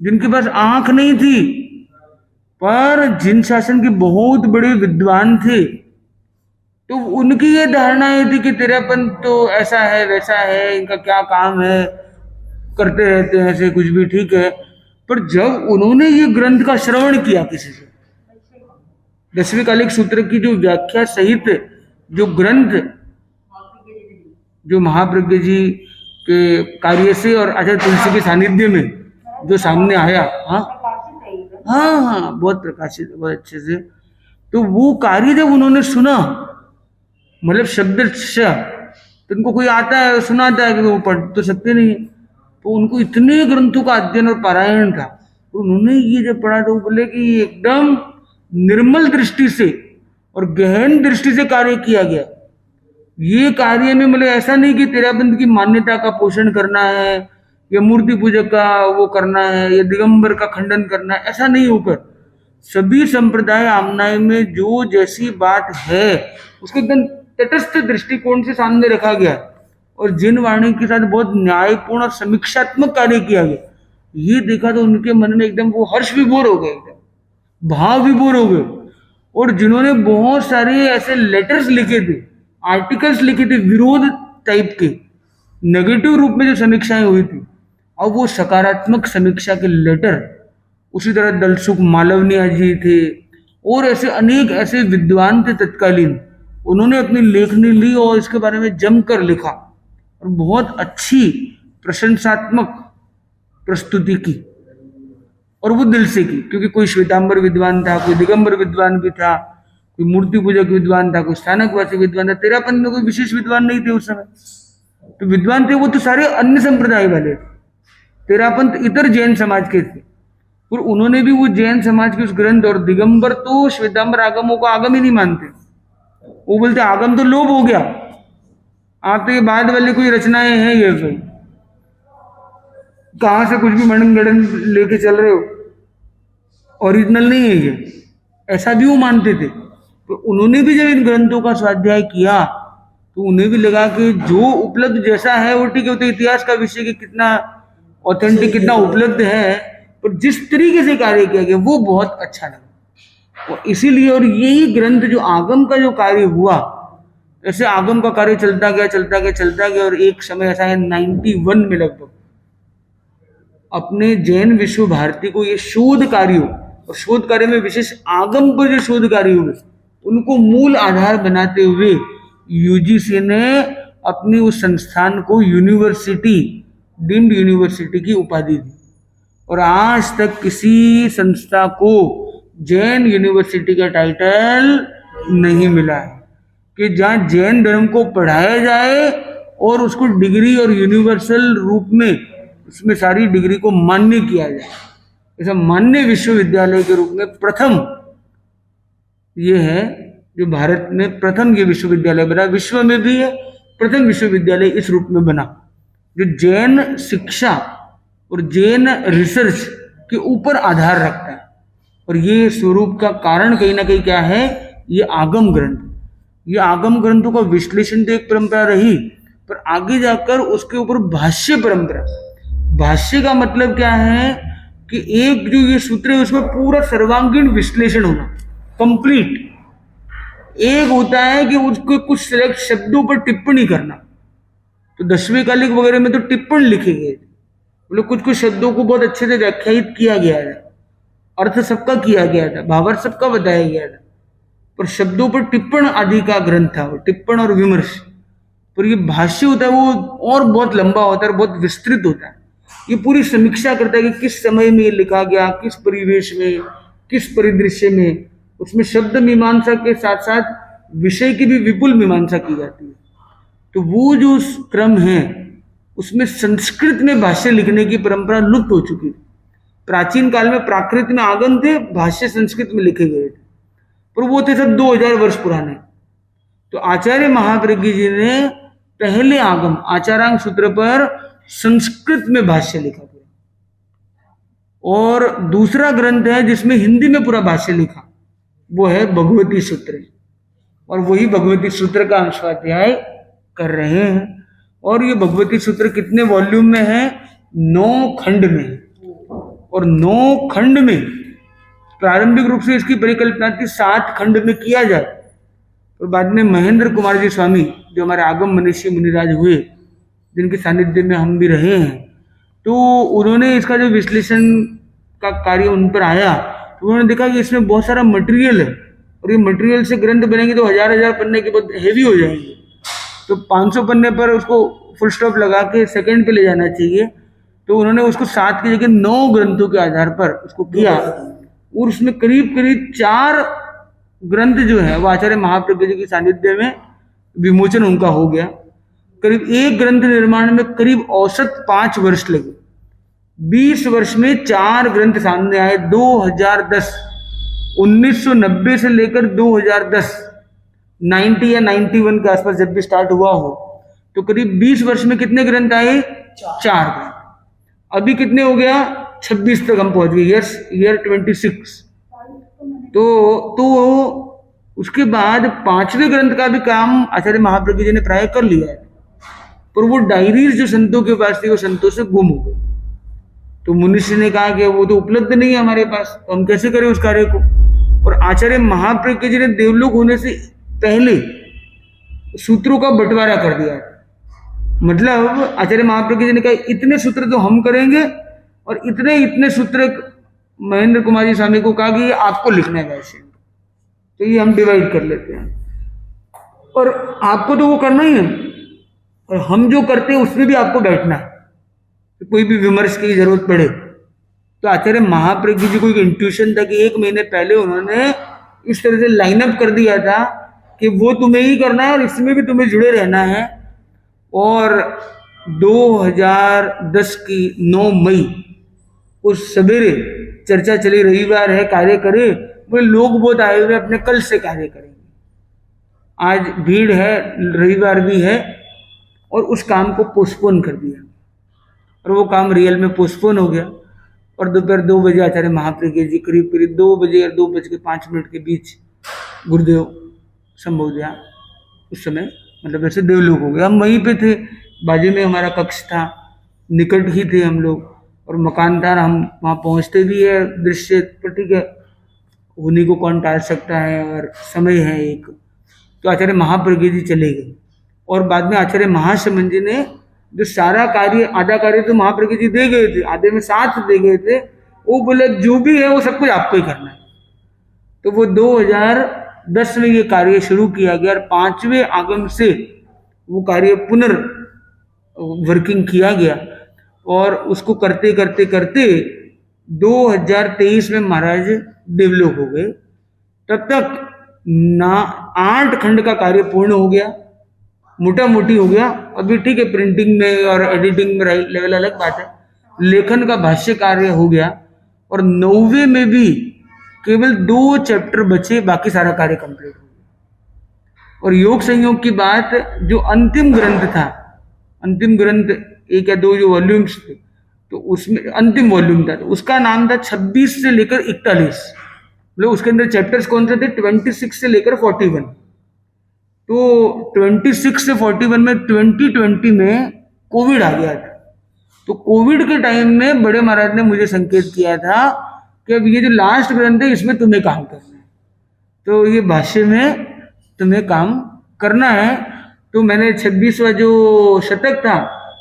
जिनके पास आंख नहीं थी, पर जिन शासन के बहुत बड़े विद्वान थे, तो उनकी ये धारणा ये थी कि तेरापन तो ऐसा है वैसा है, इनका क्या काम है, करते रहते हैं ऐसे कुछ भी, ठीक है। पर जब उन्होंने ये ग्रंथ का श्रवण किया किसी से, दसवीं कालिक सूत्र की जो व्याख्या सहित जो ग्रंथ, जो महाप्रज्ञ जी के कार्य से और आचार्य तुलसी के सानिध्य में जो सामने आया, हाँ हाँ हाँ, बहुत प्रकाशित, बहुत अच्छे से। तो वो कार्य जब उन्होंने सुना, मतलब शब्द, तो उनको कोई आता है सुनाता है कि वो पढ़ तो सकते नहीं, तो उनको इतने ग्रंथों का अध्ययन और पारायण था, तो उन्होंने ये जब पढ़ा तो बोले कि एकदम निर्मल दृष्टि से और गहन दृष्टि से कार्य किया गया। ये कार्य में मतलब ऐसा नहीं कि तेरापंथ की मान्यता का पोषण करना है, या मूर्ति पूजक का वो करना है, या दिगंबर का खंडन करना है, ऐसा नहीं होकर सभी संप्रदाय आमनाय में जो जैसी बात है उसको एकदम तटस्थ दृष्टिकोण से सामने रखा गया, और जिन वाणी के साथ बहुत न्यायपूर्ण और समीक्षात्मक कार्य किया गया, ये देखा तो उनके मन में एकदम वो हर्ष विभोर हो गए, एकदम भाव विभोर हो गए। और जिन्होंने बहुत सारे ऐसे लेटर्स लिखे थे, आर्टिकल्स लिखे थे विरोध टाइप के, नेगेटिव रूप में जो समीक्षाएं हुई थी, और वो सकारात्मक समीक्षा के लेटर, उसी तरह दलसुख मालवनिया जी थे, और ऐसे अनेक ऐसे विद्वान थे तत्कालीन, उन्होंने अपनी लेखनी ली और इसके बारे में जमकर लिखा, और बहुत अच्छी प्रशंसात्मक प्रस्तुति की, और वो दिल से की, क्योंकि कोई श्वेतांबर विद्वान था, कोई दिगंबर विद्वान भी था, कोई मूर्ति पूजक विद्वान था, कोई स्थानकवासी विद्वान था। तेरापन में कोई विशेष विद्वान नहीं थे उस समय, तो विद्वान थे वो तो सारे अन्य संप्रदाय वाले। तेरापंथ इतर जैन समाज के थे, और उन्होंने भी वो जैन समाज के उस ग्रंथ, और दिगंबर तो श्वेतांबर आगमों को आगम ही नहीं मानते, वो बोलते आगम तो लोभ हो गया, आप तो ये बाद वाली कोई रचनाएं हैं, ये भाई कहां से कुछ भी मणन गणन लेके चल रहे हो, ओरिजिनल नहीं है ये, ऐसा भी वो मानते थे। तो उन्होंने भी जब इन ग्रंथों का स्वाध्याय किया, तो उन्हें भी लगा कि जो उपलब्ध जैसा है वो ठीक है, तो इतिहास का विषय कि कितना ऑथेंटिक, कितना उपलब्ध है, पर जिस तरीके से कार्य किया गया वो बहुत अच्छा लगा। और इसीलिए, और यही ग्रंथ जो आगम का जो कार्य हुआ, ऐसे आगम का कार्य चलता गया, और एक समय ऐसा है 91 में लगभग अपने जैन विश्व भारती को ये शोध कार्यों, और शोध कार्य में विशेष आगम पर जो शोध कार्य हुए उनको मूल आधार बनाते हुए यूजीसी ने अपनी उस संस्थान को यूनिवर्सिटी, डीम्ड यूनिवर्सिटी की उपाधि दी। और आज तक किसी संस्था को जैन यूनिवर्सिटी का टाइटल नहीं मिला है कि जहाँ जैन धर्म को पढ़ाया जाए और उसको डिग्री और यूनिवर्सल रूप में उसमें सारी डिग्री को मान्य किया जाए। ऐसा मान्य विश्वविद्यालय के रूप में प्रथम ये है, जो भारत में प्रथम ये विश्वविद्यालय बना, विश्व में भी है प्रथम विश्वविद्यालय इस रूप में बना, जो जैन शिक्षा और जैन रिसर्च के ऊपर आधार रखता है। और ये स्वरूप का कारण कहीं ना कहीं क्या है, ये आगम ग्रंथ। ये आगम ग्रंथों का विश्लेषण तो एक परंपरा रही, पर आगे जाकर उसके ऊपर भाष्य परंपरा। भाष्य का मतलब क्या है कि एक जो ये सूत्र है उसमें पूरा सर्वांगीण विश्लेषण होना, कंप्लीट। एक होता है कि उसके कुछ सिलेक्ट शब्दों पर टिप्पणी करना, तो दसवीं कालिक वगैरह में तो टिप्पण लिखे गए थे, मतलब कुछ कुछ शब्दों को बहुत अच्छे से व्याख्यायित किया गया था, अर्थ सबका किया गया था, भावार्थ सबका बताया गया था, पर शब्दों पर टिप्पण आदि का ग्रंथ था, टिप्पण और विमर्श। पर ये भाष्य होता है वो और बहुत लंबा होता है, बहुत विस्तृत होता है। ये पूरी समीक्षा करता है कि किस समय में ये लिखा गया, किस परिवेश में, किस परिदृश्य में। उसमें शब्द मीमांसा के साथ साथ विषय की भी विपुल मीमांसा की जाती है। तो वो जो क्रम है उसमें संस्कृत में भाष्य लिखने की परंपरा लुप्त हो चुकी थी। प्राचीन काल में प्राकृत में आगम थे, भाष्य संस्कृत में लिखे गए थे, पर वो थे सब 2000 वर्ष पुराने। तो आचार्य महाप्रज्ञ जी ने पहले आगम आचारांग सूत्र पर संस्कृत में भाष्य लिखा था, और दूसरा ग्रंथ है जिसमें हिंदी में पूरा भाष्य लिखा, वो है भगवती सूत्र, और वही भगवती सूत्र का हम स्वाध्याय कर रहे हैं। और ये भगवती सूत्र कितने वॉल्यूम में है? 9 खंड में। और 9 खंड में प्रारंभिक रूप से इसकी परिकल्पना थी 7 खंड में किया जाए, और बाद में महेंद्र कुमार जी स्वामी जो हमारे आगम मनीषी मुनिराज हुए, जिनके सानिध्य में हम भी रहे हैं, तो उन्होंने इसका जो विश्लेषण का कार्य उन पर आया, तो उन्होंने देखा कि इसमें बहुत सारा मटेरियल है, और ये मटेरियल से ग्रंथ बनेंगे तो हजार पन्ने के बहुत हेवी हो जाएंगे, तो 500 पन्ने पर उसको फुल स्टॉप लगा के सेकंड पे ले जाना चाहिए। तो उन्होंने उसको 7 की जगह 9 ग्रंथों के आधार पर उसको किया, और उसमें करीब करीब 4 ग्रंथ जो है वो आचार्य महाप्रज्ञ जी के सानिध्य में विमोचन उनका हो गया। करीब एक ग्रंथ निर्माण में करीब औसत 5 वर्ष लगे। 20 वर्ष में 4 ग्रंथ सामने आए। 2010 1990 से लेकर 2010 90 या 91 के आसपास जब भी स्टार्ट हुआ हो, तो करीब 20 वर्ष में कितने ग्रंथ आए? 4 ग्रंथ। अभी कितने हो गया? 26 तक हम पहुंच गए, ईयर 26। तो उसके बाद 5वें ग्रंथ का भी काम आचार्य महाप्रज्ञ जी ने प्राय कर लिया है, पर वो डायरीज जो संतों के पास थी वो संतों से गुम हो गई। तो मुनिषि ने कहा कि वो तो उपलब्ध नहीं है हमारे पास, तो हम कैसे करें उस कार्य को। और आचार्य महाप्रज्ञ जी ने देवलोक होने से पहले सूत्रों का बंटवारा कर दिया है। मतलब आचार्य महाप्रज्ञ जी ने कहा इतने सूत्र तो हम करेंगे, और इतने सूत्र महेंद्र कुमार जी स्वामी को कहा कि ये आपको लिखना है वैसे, तो ये हम डिवाइड कर लेते हैं, और आपको तो वो करना ही है, और हम जो करते हैं उसमें भी आपको बैठना है, तो कोई भी विमर्श की जरूरत पड़े। तो आचार्य महाप्रज्ञ जी को एक इंट्यूशन था कि 1 महीने पहले उन्होंने इस तरह से लाइनअप कर दिया था कि वो तुम्हें ही करना है और इसमें भी तुम्हें जुड़े रहना है। और 2010 की 9 मई उस सवेरे चर्चा चली, रविवार है कार्य करे, बोले लोग बहुत आए हुए अपने कल से कार्य करेंगे, आज भीड़ है, रविवार भी है, और उस काम को पोस्टपोन कर दिया, और वो काम रियल में पोस्टपोन हो गया। और दोपहर 2 बजे आचार्य महाप्रज्ञ जी करीब 2 बजे और 2:05 के बीच गुरुदेव संभव दिया। उस समय मतलब ऐसे देवलोक हो गया, हम वहीं पे थे, बाजू में हमारा कक्ष था, निकट ही थे हम लोग, और मकान था, हम वहाँ पहुँचते भी है दृश्य पर, ठीक है, उन्हीं को कौन टाल सकता है, और समय है एक। तो आचार्य महाप्रज्ञ जी चले गए, और बाद में आचार्य महाशमन जी ने जो सारा कार्य, आधा कार्य तो महाप्रज्ञ जी दे गए थे, आधे में साथ दे गए थे, वो बोले जो भी है वो सब कुछ आपको ही करना है। तो वो 2010 में ये कार्य शुरू किया गया, और 5वें आगम से वो कार्य वर्किंग किया गया, और उसको करते करते करते 2023 में महाराज देवलोक हो गए। तब तक 8 खंड का कार्य पूर्ण हो गया, मोटा मोटी हो गया। अभी ठीक है, प्रिंटिंग में और एडिटिंग में लेवल अलग बात है, लेखन का भाष्य कार्य हो गया, और 9वें में भी केवल 2 चैप्टर बचे, बाकी सारा कार्य कंप्लीट हो गया। और योग संयोग की बात, जो अंतिम ग्रंथ था, अंतिम ग्रंथ 1 या 2 जो वॉल्यूम्स थे, तो उसमें अंतिम वॉल्यूम था, तो उसका नाम था 26 से लेकर 41, मतलब उसके अंदर चैप्टर्स कौन से थे? 26 से लेकर 41। तो 26 से 41 में 2020 में कोविड आ गया था। तो कोविड के टाइम में बड़े महाराज ने मुझे संकेत किया था कि अब ये जो लास्ट ग्रंथ है इसमें तुम्हें काम करना है, तो ये भाष्य में तुम्हें काम करना है। तो मैंने 26वां जो शतक था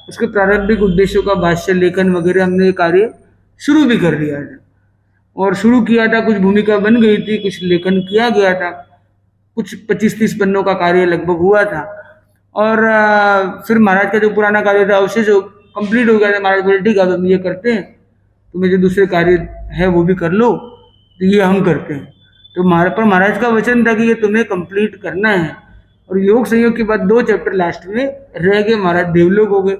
उसके प्रारंभिक उद्देश्यों का भाष्य लेखन वगैरह हमने कार्य शुरू भी कर दिया था, और शुरू किया था, कुछ भूमिका बन गई थी, कुछ लेखन किया गया था, कुछ 25-30 पन्नों का कार्य लगभग हुआ था। और फिर महाराज का जो पुराना कार्य था अवशेष जो कंप्लीट हो गया था, महाराज बोले ठीक है अब हम ये करते हैं, तुम्हें जो दूसरे कार्य है वो भी कर लो, तो ये हम करते हैं। तो महाराज का वचन था कि ये तुम्हें कंप्लीट करना है। और योग संयोग के बाद 2 चैप्टर लास्ट में रह गए, महाराज देवलोक हो गए।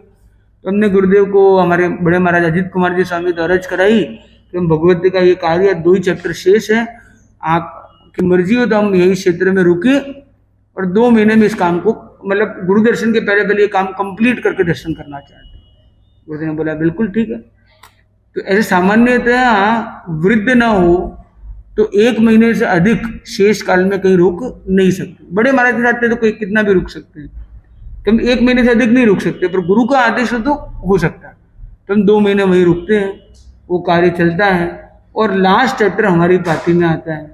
तो हमने गुरुदेव को, हमारे बड़े महाराज अजीत कुमार जी स्वामी तो अर्ज कराई कि हम भगवती का ये कार्य 2 ही चैप्टर शेष है, आपकी मर्जी हो तो हम यही क्षेत्र में रुके और 2 महीने में इस काम को, मतलब गुरु दर्शन के पहले ये काम कंप्लीट करके दर्शन करना चाहते हैं। गुरुदेव ने बोला बिल्कुल ठीक है। तो ऐसे सामान्यतः वृद्ध ना हो तो 1 महीने से अधिक शेष काल में कहीं रुक नहीं सकते। बड़े महाराज के जाते तो कोई कितना भी रुक सकते हैं, तो हम 1 महीने से अधिक नहीं रुक सकते, पर गुरु का आदेश हो तो हो सकता है। तो हम 2 महीने वहीं रुकते हैं, वो कार्य चलता है और लास्ट चैप्टर हमारी पार्टी में आता है।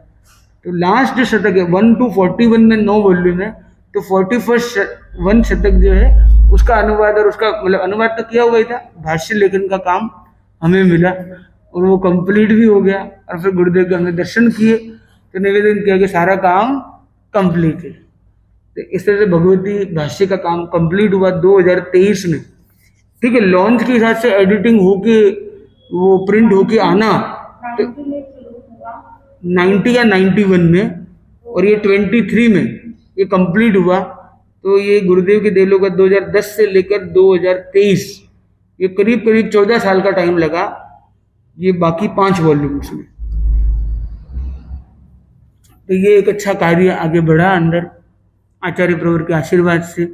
तो लास्ट जो शतक है 1 to 41 में 9 वॉल्यूम है, तो 41 शतक जो है उसका अनुवाद, और उसका मतलब अनुवाद तो किया हुआ ही था, भाष्य लेखन का काम हमें मिला और वो कंप्लीट भी हो गया। और फिर गुरुदेव के हमने दर्शन किए तो निवेदन किया कि सारा काम कंप्लीट है। तो इस तरह से भगवती भाष्य का काम कंप्लीट हुआ 2023 में। ठीक है, लॉन्च के हिसाब से एडिटिंग होके वो प्रिंट होके आना तो 90 या 91 में, और ये 23 में ये कंप्लीट हुआ। तो ये गुरुदेव के देलों का 2010 से लेकर 2023 ये करीब करीब 14 साल का टाइम लगा ये बाकी 5 वॉल्यूम्स में। तो ये एक अच्छा कार्य आगे बढ़ा अंदर आचार्य प्रवर के आशीर्वाद से।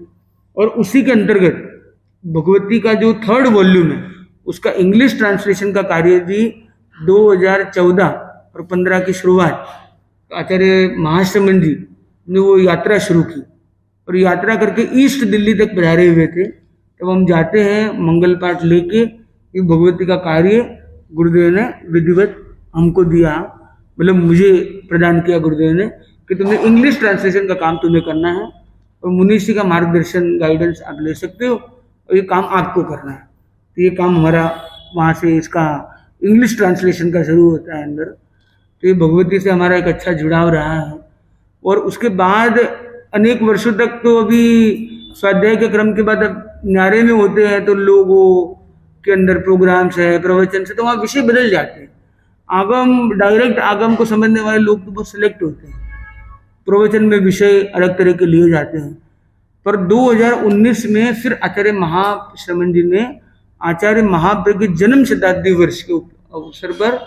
और उसी के अंतर्गत भगवती का जो 3rd वॉल्यूम है उसका इंग्लिश ट्रांसलेशन का कार्य भी 2014 और 15 की शुरुआत आचार्य महाश्रमण जी ने वो यात्रा शुरू की, और यात्रा करके ईस्ट दिल्ली तक पधारे हुए थे। तब हम जाते हैं मंगल पाठ लेके, ये भगवती का कार्य गुरुदेव ने विधिवत हमको दिया, मतलब मुझे प्रदान किया गुरुदेव ने कि तुम्हें इंग्लिश ट्रांसलेशन का काम तुम्हें करना है और मुनीषी का मार्गदर्शन गाइडेंस आप ले सकते हो और ये काम आपको करना है। तो ये काम हमारा वहाँ से इसका इंग्लिश ट्रांसलेशन का शुरू होता है अंदर। तो ये भगवती से हमारा एक अच्छा जुड़ाव रहा है। और उसके बाद अनेक वर्षों तक तो अभी स्वाध्याय के क्रम के बाद अब न्यारे में होते हैं तो लोगों के अंदर प्रोग्राम्स है, प्रवचन से, तो वहाँ विषय बदल जाते हैं। आगम, डायरेक्ट आगम को समझने वाले लोग तो बहुत सिलेक्ट होते हैं, प्रवचन में विषय अलग तरह के लिए जाते हैं। पर 2019 में फिर आचार्य महाश्रमण जी ने आचार्य महाप्रज्ञ जन्म शताब्दी वर्ष के अवसर पर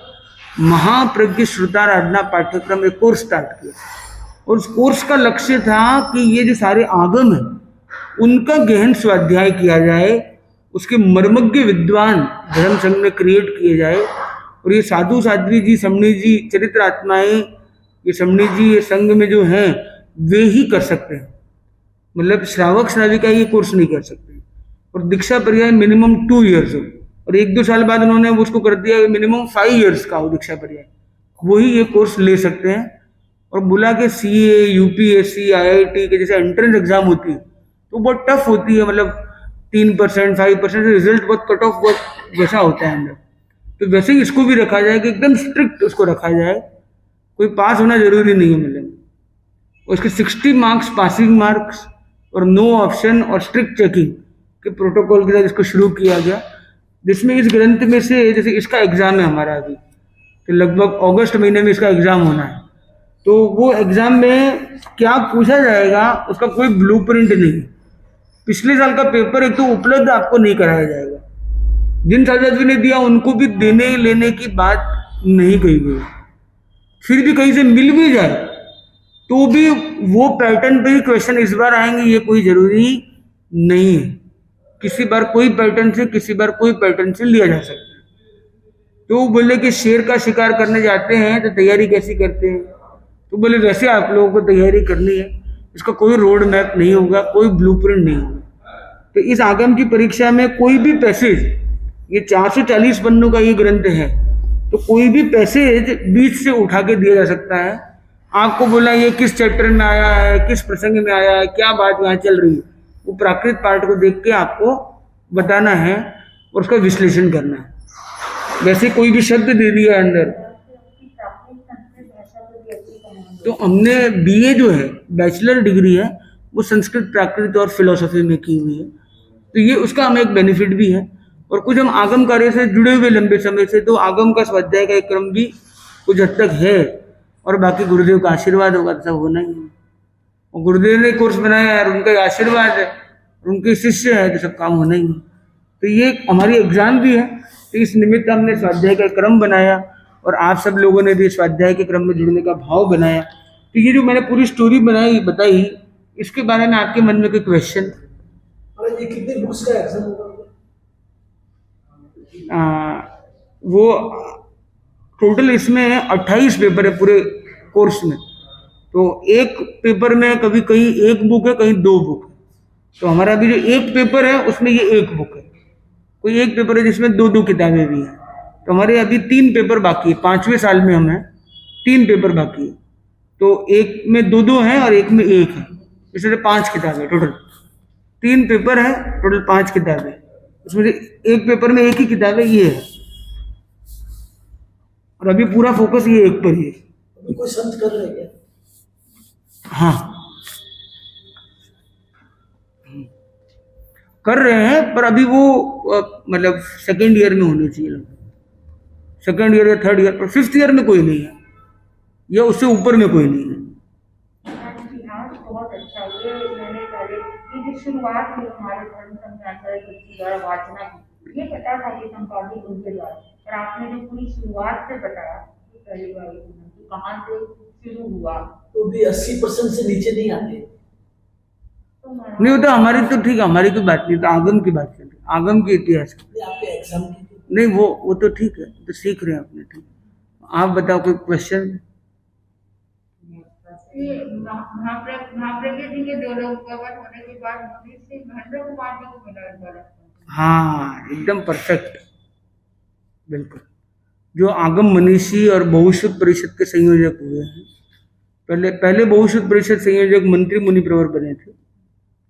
महाप्रज्ञ श्रुताराधना पाठ्यक्रम एक कोर्स स्टार्ट किया। और उस कोर्स का लक्ष्य था कि ये जो सारे आगम हैं उनका गहन स्वाध्याय किया जाए, उसके मर्मज्ञ विद्वान धर्म संघ में क्रिएट किए जाए। और ये साधु साध्वी जी, समणी जी, चरित्र आत्माएं, ये समणी जी ये संघ में जो हैं वे ही कर सकते हैं, मतलब श्रावक श्राविका ये कोर्स नहीं कर सकते। और दीक्षा पर्याय मिनिमम 2 ईयर्स हो, और 1-2 साल बाद उन्होंने उसको कर दिया मिनिमम 5 ईयर्स का हो दीक्षा पर्याय, वही ये कोर्स ले सकते हैं। और बोला कि CA, UPSC, IIT के जैसे एंट्रेंस एग्जाम होती है तो बहुत टफ होती है, मतलब 3%, 5% रिजल्ट बहुत कट ऑफ बहुत वैसा होता है अंदर। तो वैसे ही इसको भी रखा जाए कि एकदम स्ट्रिक्ट उसको रखा जाए, कोई पास होना जरूरी नहीं है मतलब। उसके 60 मार्क्स पासिंग मार्क्स और नो ऑप्शन और स्ट्रिक्ट चेकिंग के प्रोटोकॉल के साथ इसको शुरू किया गया। जिसमें इस ग्रंथ में से जैसे इसका एग्जाम है हमारा अभी, तो लगभग अगस्त महीने में इसका एग्जाम होना है। तो वो एग्जाम में क्या पूछा जाएगा उसका कोई ब्लूप्रिंट नहीं। पिछले साल का पेपर एक तो उपलब्ध आपको नहीं कराया जाएगा, जिन छात्र ने दिया उनको भी देने लेने की बात नहीं कही गई। फिर भी कहीं से मिल भी जाए तो भी वो पैटर्न पे ही क्वेश्चन इस बार आएंगे ये कोई जरूरी नहीं है। किसी बार कोई पैटर्न से, किसी बार कोई पैटर्न से लिया जा सकता है। तो बोले कि शेर का शिकार करने जाते हैं तो तैयारी कैसी करते हैं, तो बोले वैसे आप लोगों को तैयारी करनी है, इसका कोई रोड मैप नहीं होगा, कोई ब्लूप्रिंट नहीं होगा। तो इस आगम की परीक्षा में कोई भी पैसेज, ये 440 पन्नों का ये ग्रंथ है, तो कोई भी पैसेज बीच से उठा के दिया जा सकता है। आपको बोला ये किस चैप्टर में आया है, किस प्रसंग में आया है, क्या बात यहाँ चल रही है, वो प्राकृत पाठ को देख के आपको बताना है और उसका विश्लेषण करना है। वैसे कोई भी शब्द दे दिया अंदर, तो हमने BA जो है बैचलर डिग्री है वो संस्कृत, प्राकृत और फिलोसफी में की हुई है, तो ये उसका हमें एक बेनिफिट भी है। और कुछ हम आगम कार्य से जुड़े हुए लंबे समय से, तो आगम का स्वाध्याय का एक क्रम भी कुछ हद तक है, और बाकी गुरुदेव का आशीर्वाद होगा तो सब होना ही है। और गुरुदेव ने कोर्स बनाया है और उनका आशीर्वाद है, उनके शिष्य है तो सब काम होना ही है। तो ये हमारी एग्जाम भी है, तो इस निमित्त हमने स्वाध्याय का क्रम बनाया और आप सब लोगों ने भी स्वाध्याय के क्रम में जुड़ने का भाव बनाया। तो ये जो मैंने पूरी स्टोरी बताई, इसके बारे में आपके मन में कोई क्वेश्चन? ये कितने बुक्स का एग्जाम होगा? वो टोटल इसमें 28 पेपर है पूरे कोर्स में। तो एक पेपर में कभी कहीं एक बुक है, कहीं 2 बुक है। तो हमारा अभी जो एक पेपर है उसमें ये एक बुक है, कोई एक पेपर है जिसमें 2-2 किताबें भी हैं। तो हमारे अभी 3 पेपर बाकी है, 5वें साल में हम हैं, 3 पेपर बाकी है। तो एक में 2-2 हैं और एक में 1 है, इसलिए 5 किताबें टोटल। 3 पेपर है, टोटल 5 किताबें। उसमें से एक पेपर में एक ही किताब है, ये है। और अभी पूरा फोकस ये एक पर ही है। कोई संत कर रहे हैं क्या? हाँ, कर रहे हैं, पर अभी वो मतलब सेकेंड ईयर में होने चाहिए, सेकेंड ईयर या थर्ड ईयर, पर 5th ईयर में कोई नहीं है या उससे ऊपर में कोई नहीं है। बहुत अच्छा, ये मैंने पहले ये जो शुरुआत हुई हमारे धर्म संख्या द्वारा वाचना की, ये पता था कि संपादित उनके द्वारा, और आपने जो पूरी शुरुआत से बताया पहली बार कि कहाँ से शुरू हुआ, तो भी 80% से नीचे नहीं आते। नहीं होता हमारी, तो ठीक है, हमारी कोई बात नहीं, तो आगम की बात चल रही, आगम के इतिहास की। आपके एग्जाम की नहीं, वो तो ठीक है, तो सीख रहे हैं अपने, ठीक। आप बताओ कोई क्वेश्चन? महाप्रज्ञ जी के 2 लोग कवर होने के बाद मोदी से महेंद्र कुमार जी को मिला इस बार। हाँ, एकदम परफेक्ट, बिल्कुल। जो आगम मनीषी और बहुश्रुत परिषद के संयोजक हुए हैं, पहले बहुश्रुत परिषद संयोजक मंत्री मुनि प्रवर बने थे,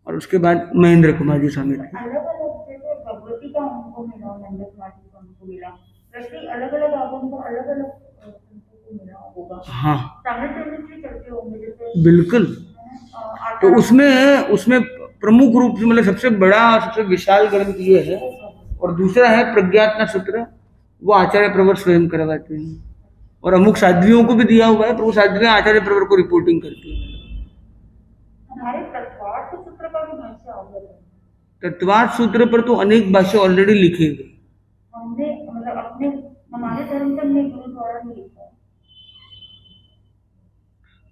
और उसके बाद महेंद्र कुमार जी स्वामी थे। अलग अलग जैसे भगवती का उनको मिला, महेंद्र कुमार जी को उनको मिला, वैसे अलग अलग आगम को अलग अलग उनको मिला होगा। हाँ, साइमल्टेनियसली चलते होंगे जैसे। बिल्कुल। तो उसमें प्रमुख रूप से, मतलब सबसे बड़ा, सबसे विशाल ग्रंथ ये है, और दूसरा है प्रज्ञात्मक सूत्र, वो आचार्य प्रवर स्वयं करवाते हैं, और अमुक साध्वियों को भी दिया हुआ है, पर वो साध्वियां आचार्य प्रवर को रिपोर्टिंग करती हैं। हमारे तत्वार्थ सूत्र का भी भाष्य अवगत है। तत्वार्थ सूत्र पर तो अनेक भाष्य ऑलरेडी लिखे गए, हमने मतलब अपने हमारे धर्म से हमने गुरु द्वारा नहीं लिखा।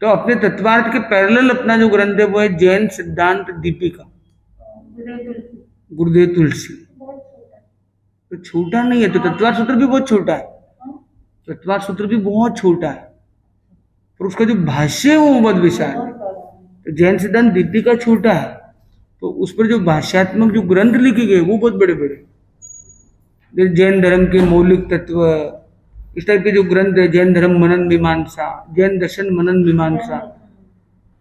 तो अपने तत्वार्थ के पैरेलल अपना जो ग्रंथ है वो है जैन सिद्धांत दीपिका, गुरुदेव तुलसी। तो छोटा नहीं है, तो तत्वार्थ सूत्र भी बहुत छोटा है, तत्वार्थ सूत्र भी बहुत छोटा है, पर उसका जो भाष्य है वो बहुत विशाल है। तो जैन सिद्धांत दीपिका छोटा है, तो उस पर जो भाष्यात्मक जो ग्रंथ लिखे गए वो बहुत बड़े बड़े। जैन धर्म के मौलिक तत्व, इस टाइप के जो ग्रंथ है, जैन धर्म मनन मीमांसा, जैन दर्शन मनन मीमांसा,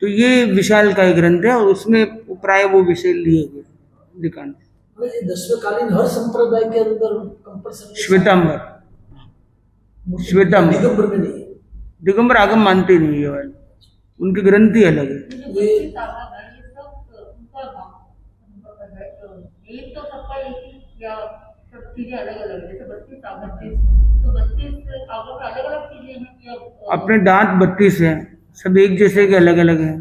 तो ये विशाल का एक ग्रंथ है, और उसमें प्राय वो विषय लिए गए अधिकांश। 10वें हर संप्रदाय के अंदर कंपल्सरी श्वेतांबर दिगंबर में नहीं है। दिगंबर आगम मानते नहीं है वाले, उनके ग्रंथ ही अलग है। अपने दांत 32 हैं, सब एक जैसे के अलग अलग हैं,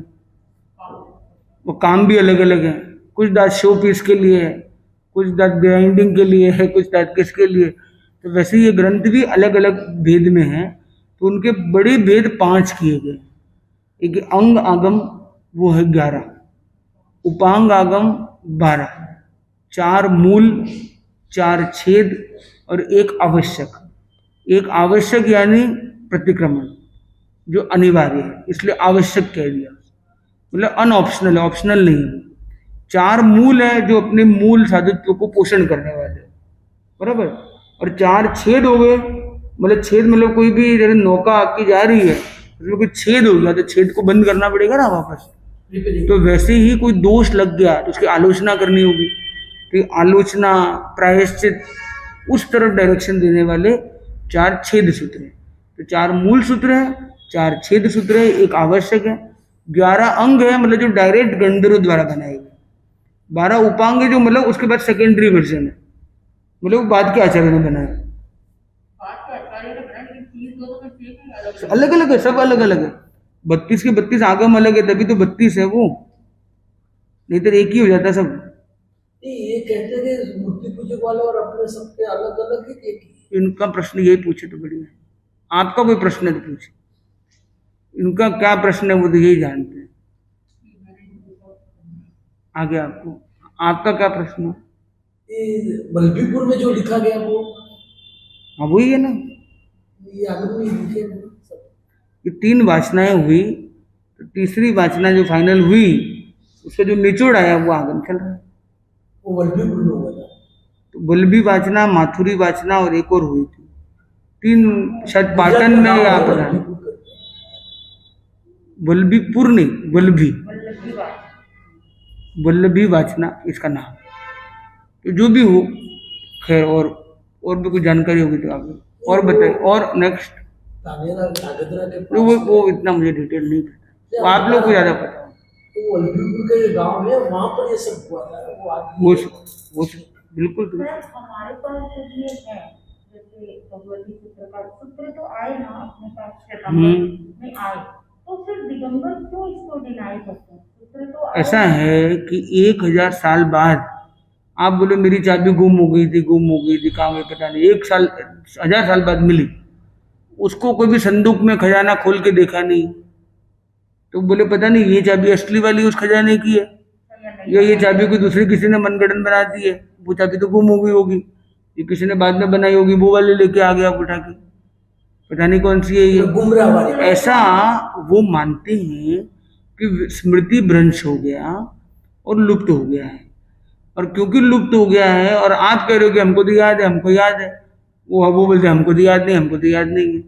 वो काम भी अलग अलग है। कुछ दांत शो पीस के लिए है, कुछ दांत ग्राइंडिंग के लिए है, कुछ दांत किसके लिए। तो वैसे ये ग्रंथ भी अलग अलग भेद में है, तो उनके बड़े भेद 5 किए गए। एक अंग आगम वो है 11, उपांग आगम 12, 4 मूल, 4 छेद और 1 आवश्यक। 1 आवश्यक यानी प्रतिक्रमण, जो अनिवार्य है, इसलिए आवश्यक कह दिया, मतलब अनऑप्शनल है, ऑप्शनल नहीं है। 4 मूल है जो अपने मूल साधुत्व को पोषण करने वाले, बराबर। और 4 छेद हो गए, मतलब छेद मतलब कोई भी जैसे नौका आपकी जा रही है, उसमें कोई छेद हो गया तो छेद को बंद करना पड़ेगा ना वापस। तो वैसे ही कोई दोष लग गया तो उसकी आलोचना करनी होगी, तो आलोचना प्रायश्चित उस तरफ डायरेक्शन देने वाले 4 छेद सूत्र हैं। तो 4 मूल सूत्र हैं, 4 छेद सूत्र है, 1 आवश्यक है, 11 अंग है, मतलब जो डायरेक्ट गंधर्व द्वारा बनाए गए, 12 उपांग है, जो मतलब उसके बाद सेकेंडरी वर्जन है, मतलब बाद के आचार्य ने बनाया। अलग अलग है, सब अलग अलग है। 32 के 32 आगम अलग है, तभी तो 32 है वो, नहीं तो एक ही हो जाता सब। नहीं, ये कहते हैं कि मूर्ति पूजक वाले और अपने सबके अलग अलग है कि एक ही है? इनका प्रश्न यही पूछे तो बढ़िया। आपका कोई प्रश्न है तो पूछे, इनका क्या प्रश्न है वो तो यही जानते हैं। आगे आपका क्या प्रश्न है? ये बल्बीपुर में जो लिखा गया वो हाँ वही है ना, ये आगे में लिखे हैं सब। ये 3 वाचनाएं हुई, तो तीसरी वाचना जो फाइनल हुई उसका जो निचोड़ आया वो आगम चल रहा है। वो बल्बीपुर में हुआ था। तो बल्लभी वाचना, माथुरी वाचना और एक और हुई थी, 3 शायद पाटन में या पता नहीं। बल्बीपुर करके। बल्लभीपुर नहीं, बल्लभी वल्लभी बात। वल्लभी वाचना इसका नाम। तो जो भी हो, खैर, और भी कुछ जानकारी होगी तो आगे और बताइए। और नेक्स्ट तानेरा आगरा के तो पास वो इतना मुझे डिटेल नहीं पता, वो आप लोग को ज़्यादा पता हो। तो बल्बीपुर का ये गांव है, वहां पर ये सब हुआ था। वो वो आदमी वो बिल्कुल तो। सर हमारे पास जो ये है, जैसे भगवती सूत्र का सूत्र तो आए ना अपने पास श्वेतांबर में आए, तो फिर दिगंबर क्यों इसको डिनाई करते हैं? सूत्र तो आए। ऐसा है कि 1000 साल बाद आप बोले मेरी चाबी गुम हो गई थी, कहाँ गई पता नहीं, 1000 साल बाद मिली, उसको कोई भी संदूक में खजाना खोल के देखा नहीं, तो बोले पता नहीं ये चाबी असली वाली उस खजाने की है या ये चाबी कोई दूसरी किसी ने मनगढ़ंत बना दी है, वो चाबी तो गुम हो गई होगी, ये किसी ने बाद में बनाई होगी, वो वाले लेके आ गया उठा के, पता नहीं कौन सी है ये। गुमराह वाली। ऐसा वो मानते हैं कि स्मृति भ्रंश हो गया और लुप्त हो गया है, और क्योंकि लुप्त हो गया है और आप कह रहे हो कि हमको तो याद है, हमको याद है, वो बोलते हैं हमको तो याद नहीं, हमको तो याद नहीं है,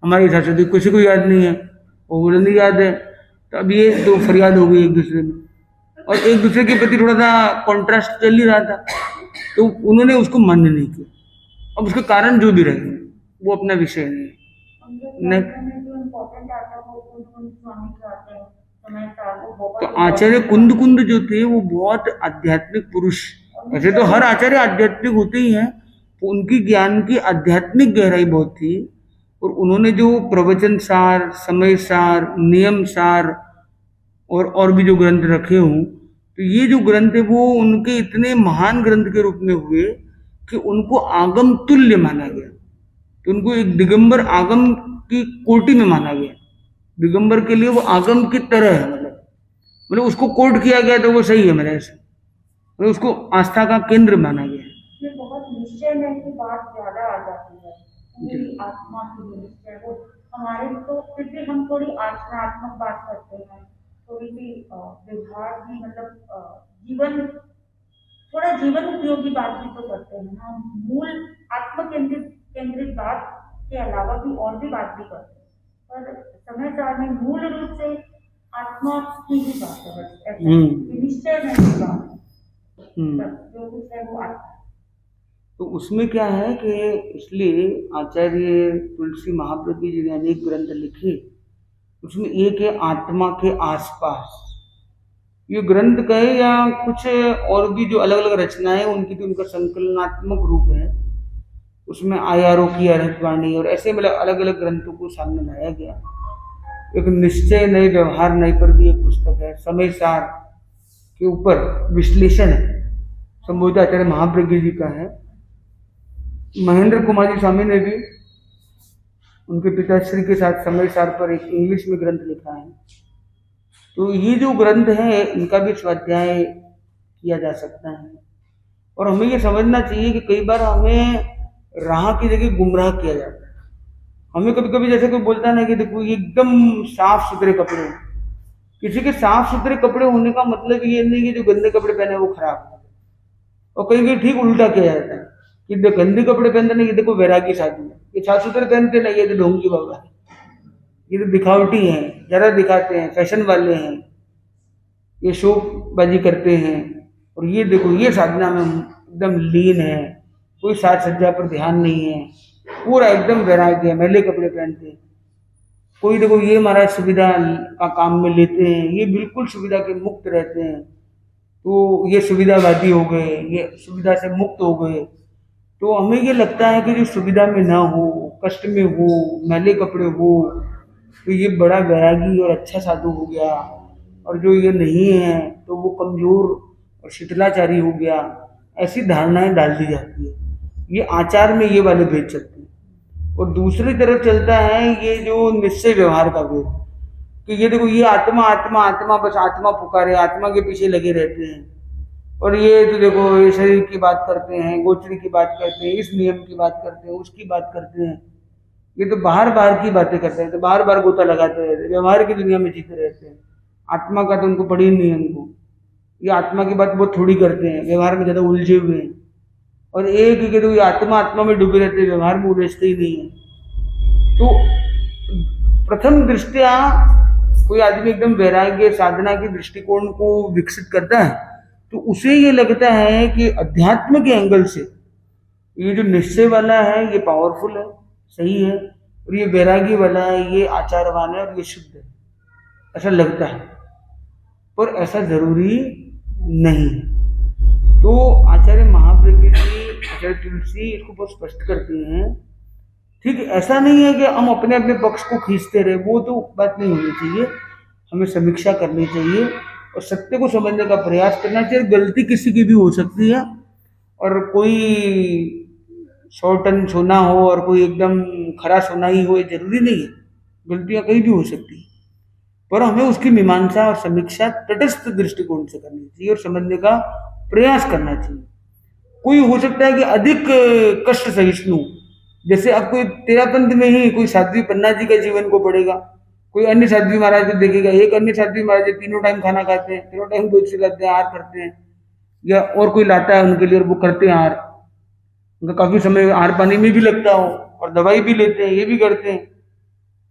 हमारे हिसाब से तो किसी को याद नहीं है, वो बोले नहीं याद है। तो अब ये दो फरियाद हो गई एक दूसरे में, और एक दूसरे के प्रति थोड़ा सा कॉन्ट्रास्ट चल ही रहा था, तो उन्होंने उसको मान्य नहीं किया। अब उसके कारण जो भी रहे वो अपना विषय नहीं है। जो इम्पोर्टेंट आता है वो कुंद स्वामी के आते हैं, समय साल वो बहुत। तो आचार्य कुंद जो थे वो बहुत आध्यात्मिक पुरुष, वैसे तो हर आचार्य आध्यात्मिक होते ही हैं, तो उनकी ज्ञान की आध्यात्मिक गहराई बहुत थी, और उन्होंने जो प्रवचन सार, समय सार, नियम सार और भी जो ग्रंथ रखे हों, तो ये जो ग्रंथ है वो उनके इतने महान ग्रंथ के रूप में हुए कि उनको आगम तुल्य माना गया, तो उनको एक दिगंबर आगम की कोटि में माना गया। दिगंबर के लिए वो आगम की तरह है, मतलब उसको कोट किया गया तो वो सही है मेरे से, मतलब उसको आस्था का केंद्र माना गया। ये बहुत निश्चय में की बात ज्यादा आ जाती है, पूरी आत्मा की निश्चय वो हमारे, तो फिर भी हम थोड़ी आचरणात्मक बात करते हैं, थोड़ी सी व्यवहार भी, मतलब जीवन, थोड़ा जीवन उपयोगी बात भी तो करते हैं ना। मूल आत्म केंद्रित बात के अलावा भी और भी बात भी करते हैं, पर समय सार में मूल रूप से आत्मा की ही बात है, बस ऐसा निश्चय में ही बात है, जो कुछ है वो आत्मा। तो उसमें क्या है कि इसलिए आचार्य तुलसी महाप्रभु जी ने अनेक ग्रंथ लिखे, उसमें एक है आत्मा के आसपास। ये ग्रंथ कहे या कुछ और भी जो अलग अलग रचनाएं उनकी थी, उनका संकलनात्मक रूप है, उसमें आयारों की अरहतवाणी और ऐसे मतलब अलग अलग ग्रंथों को सामने लाया गया। एक निश्चय नए व्यवहार नए पर भी एक पुस्तक है, समय सार के ऊपर विश्लेषण है, संबोधित आचार्य महाप्रज्ञ जी का है। महेंद्र कुमार जी स्वामी ने भी उनके पिताश्री के साथ समय सार पर एक इंग्लिश में ग्रंथ लिखा है। तो ये जो ग्रंथ है इनका भी स्वाध्याय किया जा सकता है, और हमें ये समझना चाहिए कि कई बार हमें राह की जगह गुमराह किया जाता है। हमें कभी कभी जैसे कोई बोलता है ना कि देखो ये एकदम साफ सुथरे कपड़े हैं, किसी के साफ सुथरे कपड़े होने का मतलब ये नहीं कि जो गंदे कपड़े पहने वो खराब है, और कहीं कहीं ठीक उल्टा किया जाता है कि गंदे कपड़े पहनते नहीं, ये देखो वैरागी साधु है, ये साफ सुथरे पहनते नहीं, ये तो ढोंगी बाबा है, ये तो दिखावटी हैं, जरा दिखाते हैं, फैशन वाले हैं, ये शोबाजी करते हैं, और ये देखो ये साधना में एकदम लीन है, कोई साज सज्जा पर ध्यान नहीं है, पूरा एकदम वैराग्य है, मैले कपड़े पहनते हैं। कोई देखो ये महाराज सुविधा का काम में लेते हैं, ये बिल्कुल सुविधा के मुक्त रहते हैं, तो ये सुविधावादी हो गए, ये सुविधा से मुक्त हो गए। तो हमें ये लगता है कि जो सुविधा में ना हो, कष्ट में हो, मैले कपड़े हो, तो ये बड़ा वैरागी और अच्छा साधु हो गया, और जो ये नहीं है तो वो कमजोर और शीतलाचारी हो गया, ऐसी धारणाएं डाल दी जाती है। ये आचार में ये वाले भेद चलते हैं। और दूसरी तरफ चलता है ये जो निश्चय व्यवहार का भेद, कि ये देखो ये आत्मा आत्मा आत्मा, बस आत्मा पुकारे, आत्मा के पीछे लगे रहते हैं। और ये तो देखो ये शरीर की बात करते हैं, गोचरी की बात करते हैं, इस नियम की बात करते हैं, उसकी बात करते हैं। ये तो बाहर बाहर की बातें करते हैं, तो बार बार गोता लगाते रहते हैं, व्यवहार की दुनिया में जीते रहते हैं। आत्मा का तो उनको पड़ी नहीं है उनको, ये आत्मा की बात बहुत थोड़ी करते हैं, व्यवहार में ज़्यादा उलझे हुए हैं। और एक ही तो ये आत्मा आत्मा में डूबे रहते हैं, व्यवहार में उलझते ही नहीं है। तो प्रथम दृष्टया कोई आदमी एकदम वैराग्य साधना के दृष्टिकोण को विकसित करता है तो उसे ये लगता है कि अध्यात्म के एंगल से ये जो निश्चय वाला है ये पावरफुल है, सही है, और ये वैरागी वाला है ये आचारवान है और ये शुद्ध है, ऐसा लगता है। पर ऐसा जरूरी नहीं है। तो आचार्य महाप्रज्ञ जी, आचार्य तुलसी इसको बहुत स्पष्ट करते हैं। ठीक, ऐसा नहीं है कि हम अपने अपने पक्ष को खींचते रहे, वो तो बात नहीं होनी चाहिए। हमें समीक्षा करनी चाहिए और सत्य को समझने का प्रयास करना चाहिए। गलती किसी की भी हो सकती है, और कोई 100 टन सोना हो और कोई एकदम खरा सोना ही हो, ये जरूरी नहीं है। गलतियां कहीं भी हो सकती है, पर हमें उसकी मीमांसा और समीक्षा तटस्थ दृष्टिकोण से करनी चाहिए और समझने का प्रयास करना चाहिए। कोई हो सकता है कि अधिक कष्ट सहिष्णु, जैसे अब कोई तेरापंथ में ही कोई साध्वी पन्ना जी का जीवन को पढ़ेगा, कोई अन्य साध्वी महाराज को देखेगा, एक अन्य साध्वी महाराज तीनों टाइम खाना खाते हैं, तीनों टाइम दूध लाते हैं, आहार करते हैं, या और कोई लाता है उनके लिए और वो करते हैं आहार, उनका काफी समय आहार पानी में भी लगता हो और दवाई भी लेते हैं, ये भी करते हैं।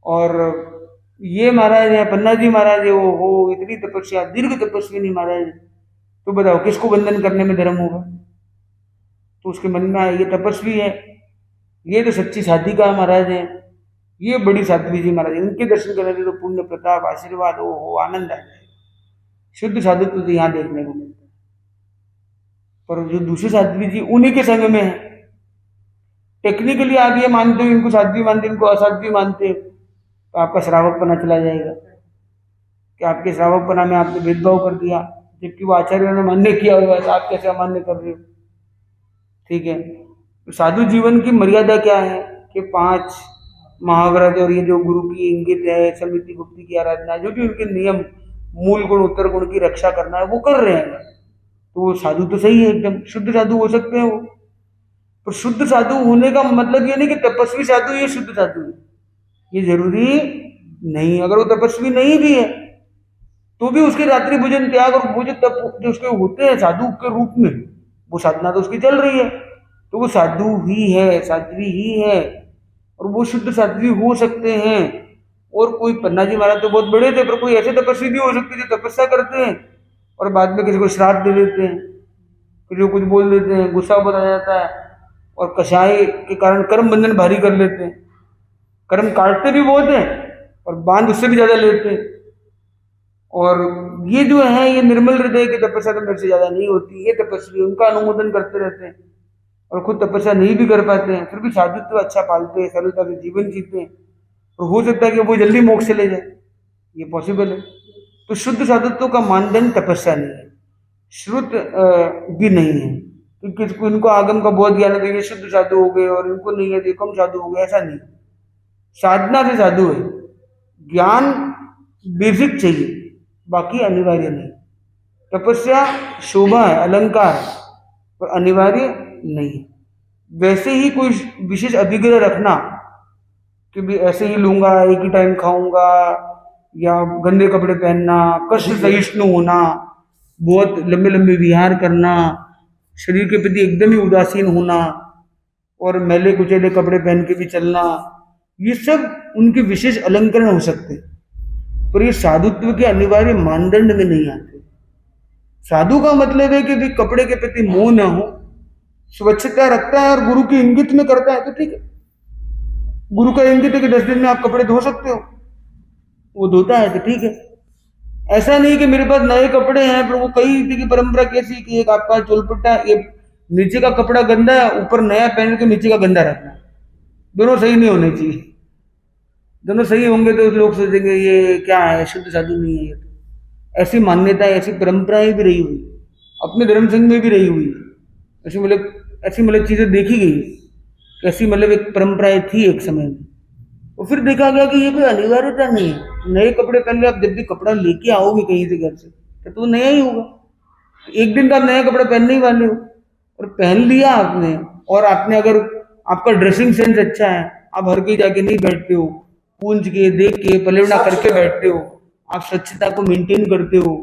और ये महाराज है पन्ना जी महाराज है, वो हो इतनी तपस्या, दीर्घ तपस्वी नहीं महाराज, तो बताओ किसको बंधन करने में धर्म होगा? तो उसके मन में आए ये तपस्वी है, ये तो सच्ची साधिका महाराज है, ये बड़ी साध्वी जी महाराज, इनके दर्शन करने से तो पुण्य प्रताप आशीर्वाद हो आनंद आ जाएगा। शुद्ध साधु तो यहाँ देखने को मिलता है। पर जो दूसरे साध्वी जी उन्हीं के संग में है, टेक्निकली आप ये मानते हो इनको साध्वी मानते, इनको असाध्वी मानते, तो आपका श्रावकपना चला जाएगा कि आपके श्रावकपना में आपने भेदभाव कर दिया, जबकि वो आचार्यों ने मान्य किया हुआ है, आप कैसे अमान्य कर रहे हो? ठीक है, तो साधु जीवन की मर्यादा क्या है कि 5 महाव्रत और ये जो गुरु की इंगित है, समिति भक्ति की आराधना, जो भी उनके नियम, मूल गुण उत्तर गुण की रक्षा करना है वो कर रहे हैं, तो वो साधु तो सही है, एकदम शुद्ध साधु हो सकते हैं वो। पर शुद्ध साधु होने का मतलब ये नहीं कि तपस्वी साधु ये शुद्ध साधु है, ये जरूरी नहीं। अगर वो तपस्वी नहीं भी है तो भी उसके रात्रि भोजन त्याग और वो जो उसके होते हैं साधु के रूप में, वो साधना तो उसकी चल रही है, तो वो साधु ही है, साध्वी ही है, और वो शुद्ध साध्वी हो सकते हैं। और कोई पन्ना जी महाराज तो बहुत बड़े थे, पर कोई ऐसे तपस्वी भी हो सकते जो तपस्या करते हैं और बाद में किसी को श्राप दे देते हैं, किसी को कुछ बोल देते हैं, गुस्सा बहुत आ जाता है, और कषाय के कारण कर्म बंधन भारी कर लेते हैं, कर्म काटते भी बहुत हैं और बांध उससे भी ज्यादा लेते हैं। और ये जो है ये निर्मल हृदय की तपस्या तो मेरे से ज्यादा नहीं होती, ये तपस्वी उनका अनुमोदन करते रहते हैं और खुद तपस्या नहीं भी कर पाते हैं, फिर भी साधुत्व अच्छा पालते हैं, सरलता से जीवन जीते हैं, और हो सकता है कि वो जल्दी मोक्ष चले जाए, ये पॉसिबल है। तो शुद्ध साधुत्व का मानदंड तपस्या नहीं है, श्रुत भी नहीं है कि किसको इनको आगम का बहुत ज्ञान है तो ये शुद्ध साधु हो गए और इनको नहीं है तो कम साधु हो गए, ऐसा नहीं। साधना से साधु है, ज्ञान बेसिक चाहिए, बाकी अनिवार्य नहीं। तपस्या शोभा है, अलंकार है, पर अनिवार्य नहीं। वैसे ही कोई विशेष अभिग्रह रखना कि भी ऐसे ही लूंगा, एक ही टाइम खाऊंगा, या गंदे कपड़े पहनना, कष्ट सहिष्णु होना, बहुत लंबे लंबे विहार करना, शरीर के प्रति एकदम ही उदासीन होना और मैले कुचेले कपड़े पहन के भी चलना, ये सब उनके विशेष अलंकरण हो सकते हैं, पर ये साधुत्व के अनिवार्य मानदंड में नहीं आते। साधु का मतलब है कि भी कपड़े के प्रति मोह न हो, स्वच्छता रखता है और गुरु की इंगित में करता है तो ठीक है। गुरु का इंगित है कि 10 दिन में आप कपड़े धो सकते हो, वो धोता है तो ठीक है। ऐसा नहीं कि मेरे पास नए कपड़े हैं, पर वो कई की परंपरा कैसी कि एक आपका चोलपट्टा, ये नीचे का कपड़ा गंदा है, ऊपर नया पहन के नीचे का गंदा रखना, दोनों सही नहीं होने चाहिए। दोनों सही होंगे तो लोग सोचेंगे ये क्या है, शुद्ध साधु नहीं है ये तो। ऐसी मान्यता, ऐसी परंपराएं भी रही हुई, अपने धर्म संघ में भी रही हुई है। ऐसी मतलब चीजें देखी गई, कैसी मतलब एक परंपराएं थी एक समय में। और फिर देखा गया कि ये कोई अनिवार्यता नहीं है। नए कपड़े पहन के आप जब भी कपड़ा लेके आओगे कहीं से घर से तो नया ही होगा। एक दिन तो आप नया कपड़ा पहनने ही वाले हो, और पहन लिया आपने, और आपने अगर आपका ड्रेसिंग सेंस अच्छा है, आप हर कहीं जाके नहीं बैठते हो, पूंछ के देख के पलेवड़ा करके बैठते हो, आप स्वच्छता को मेंटेन करते हो,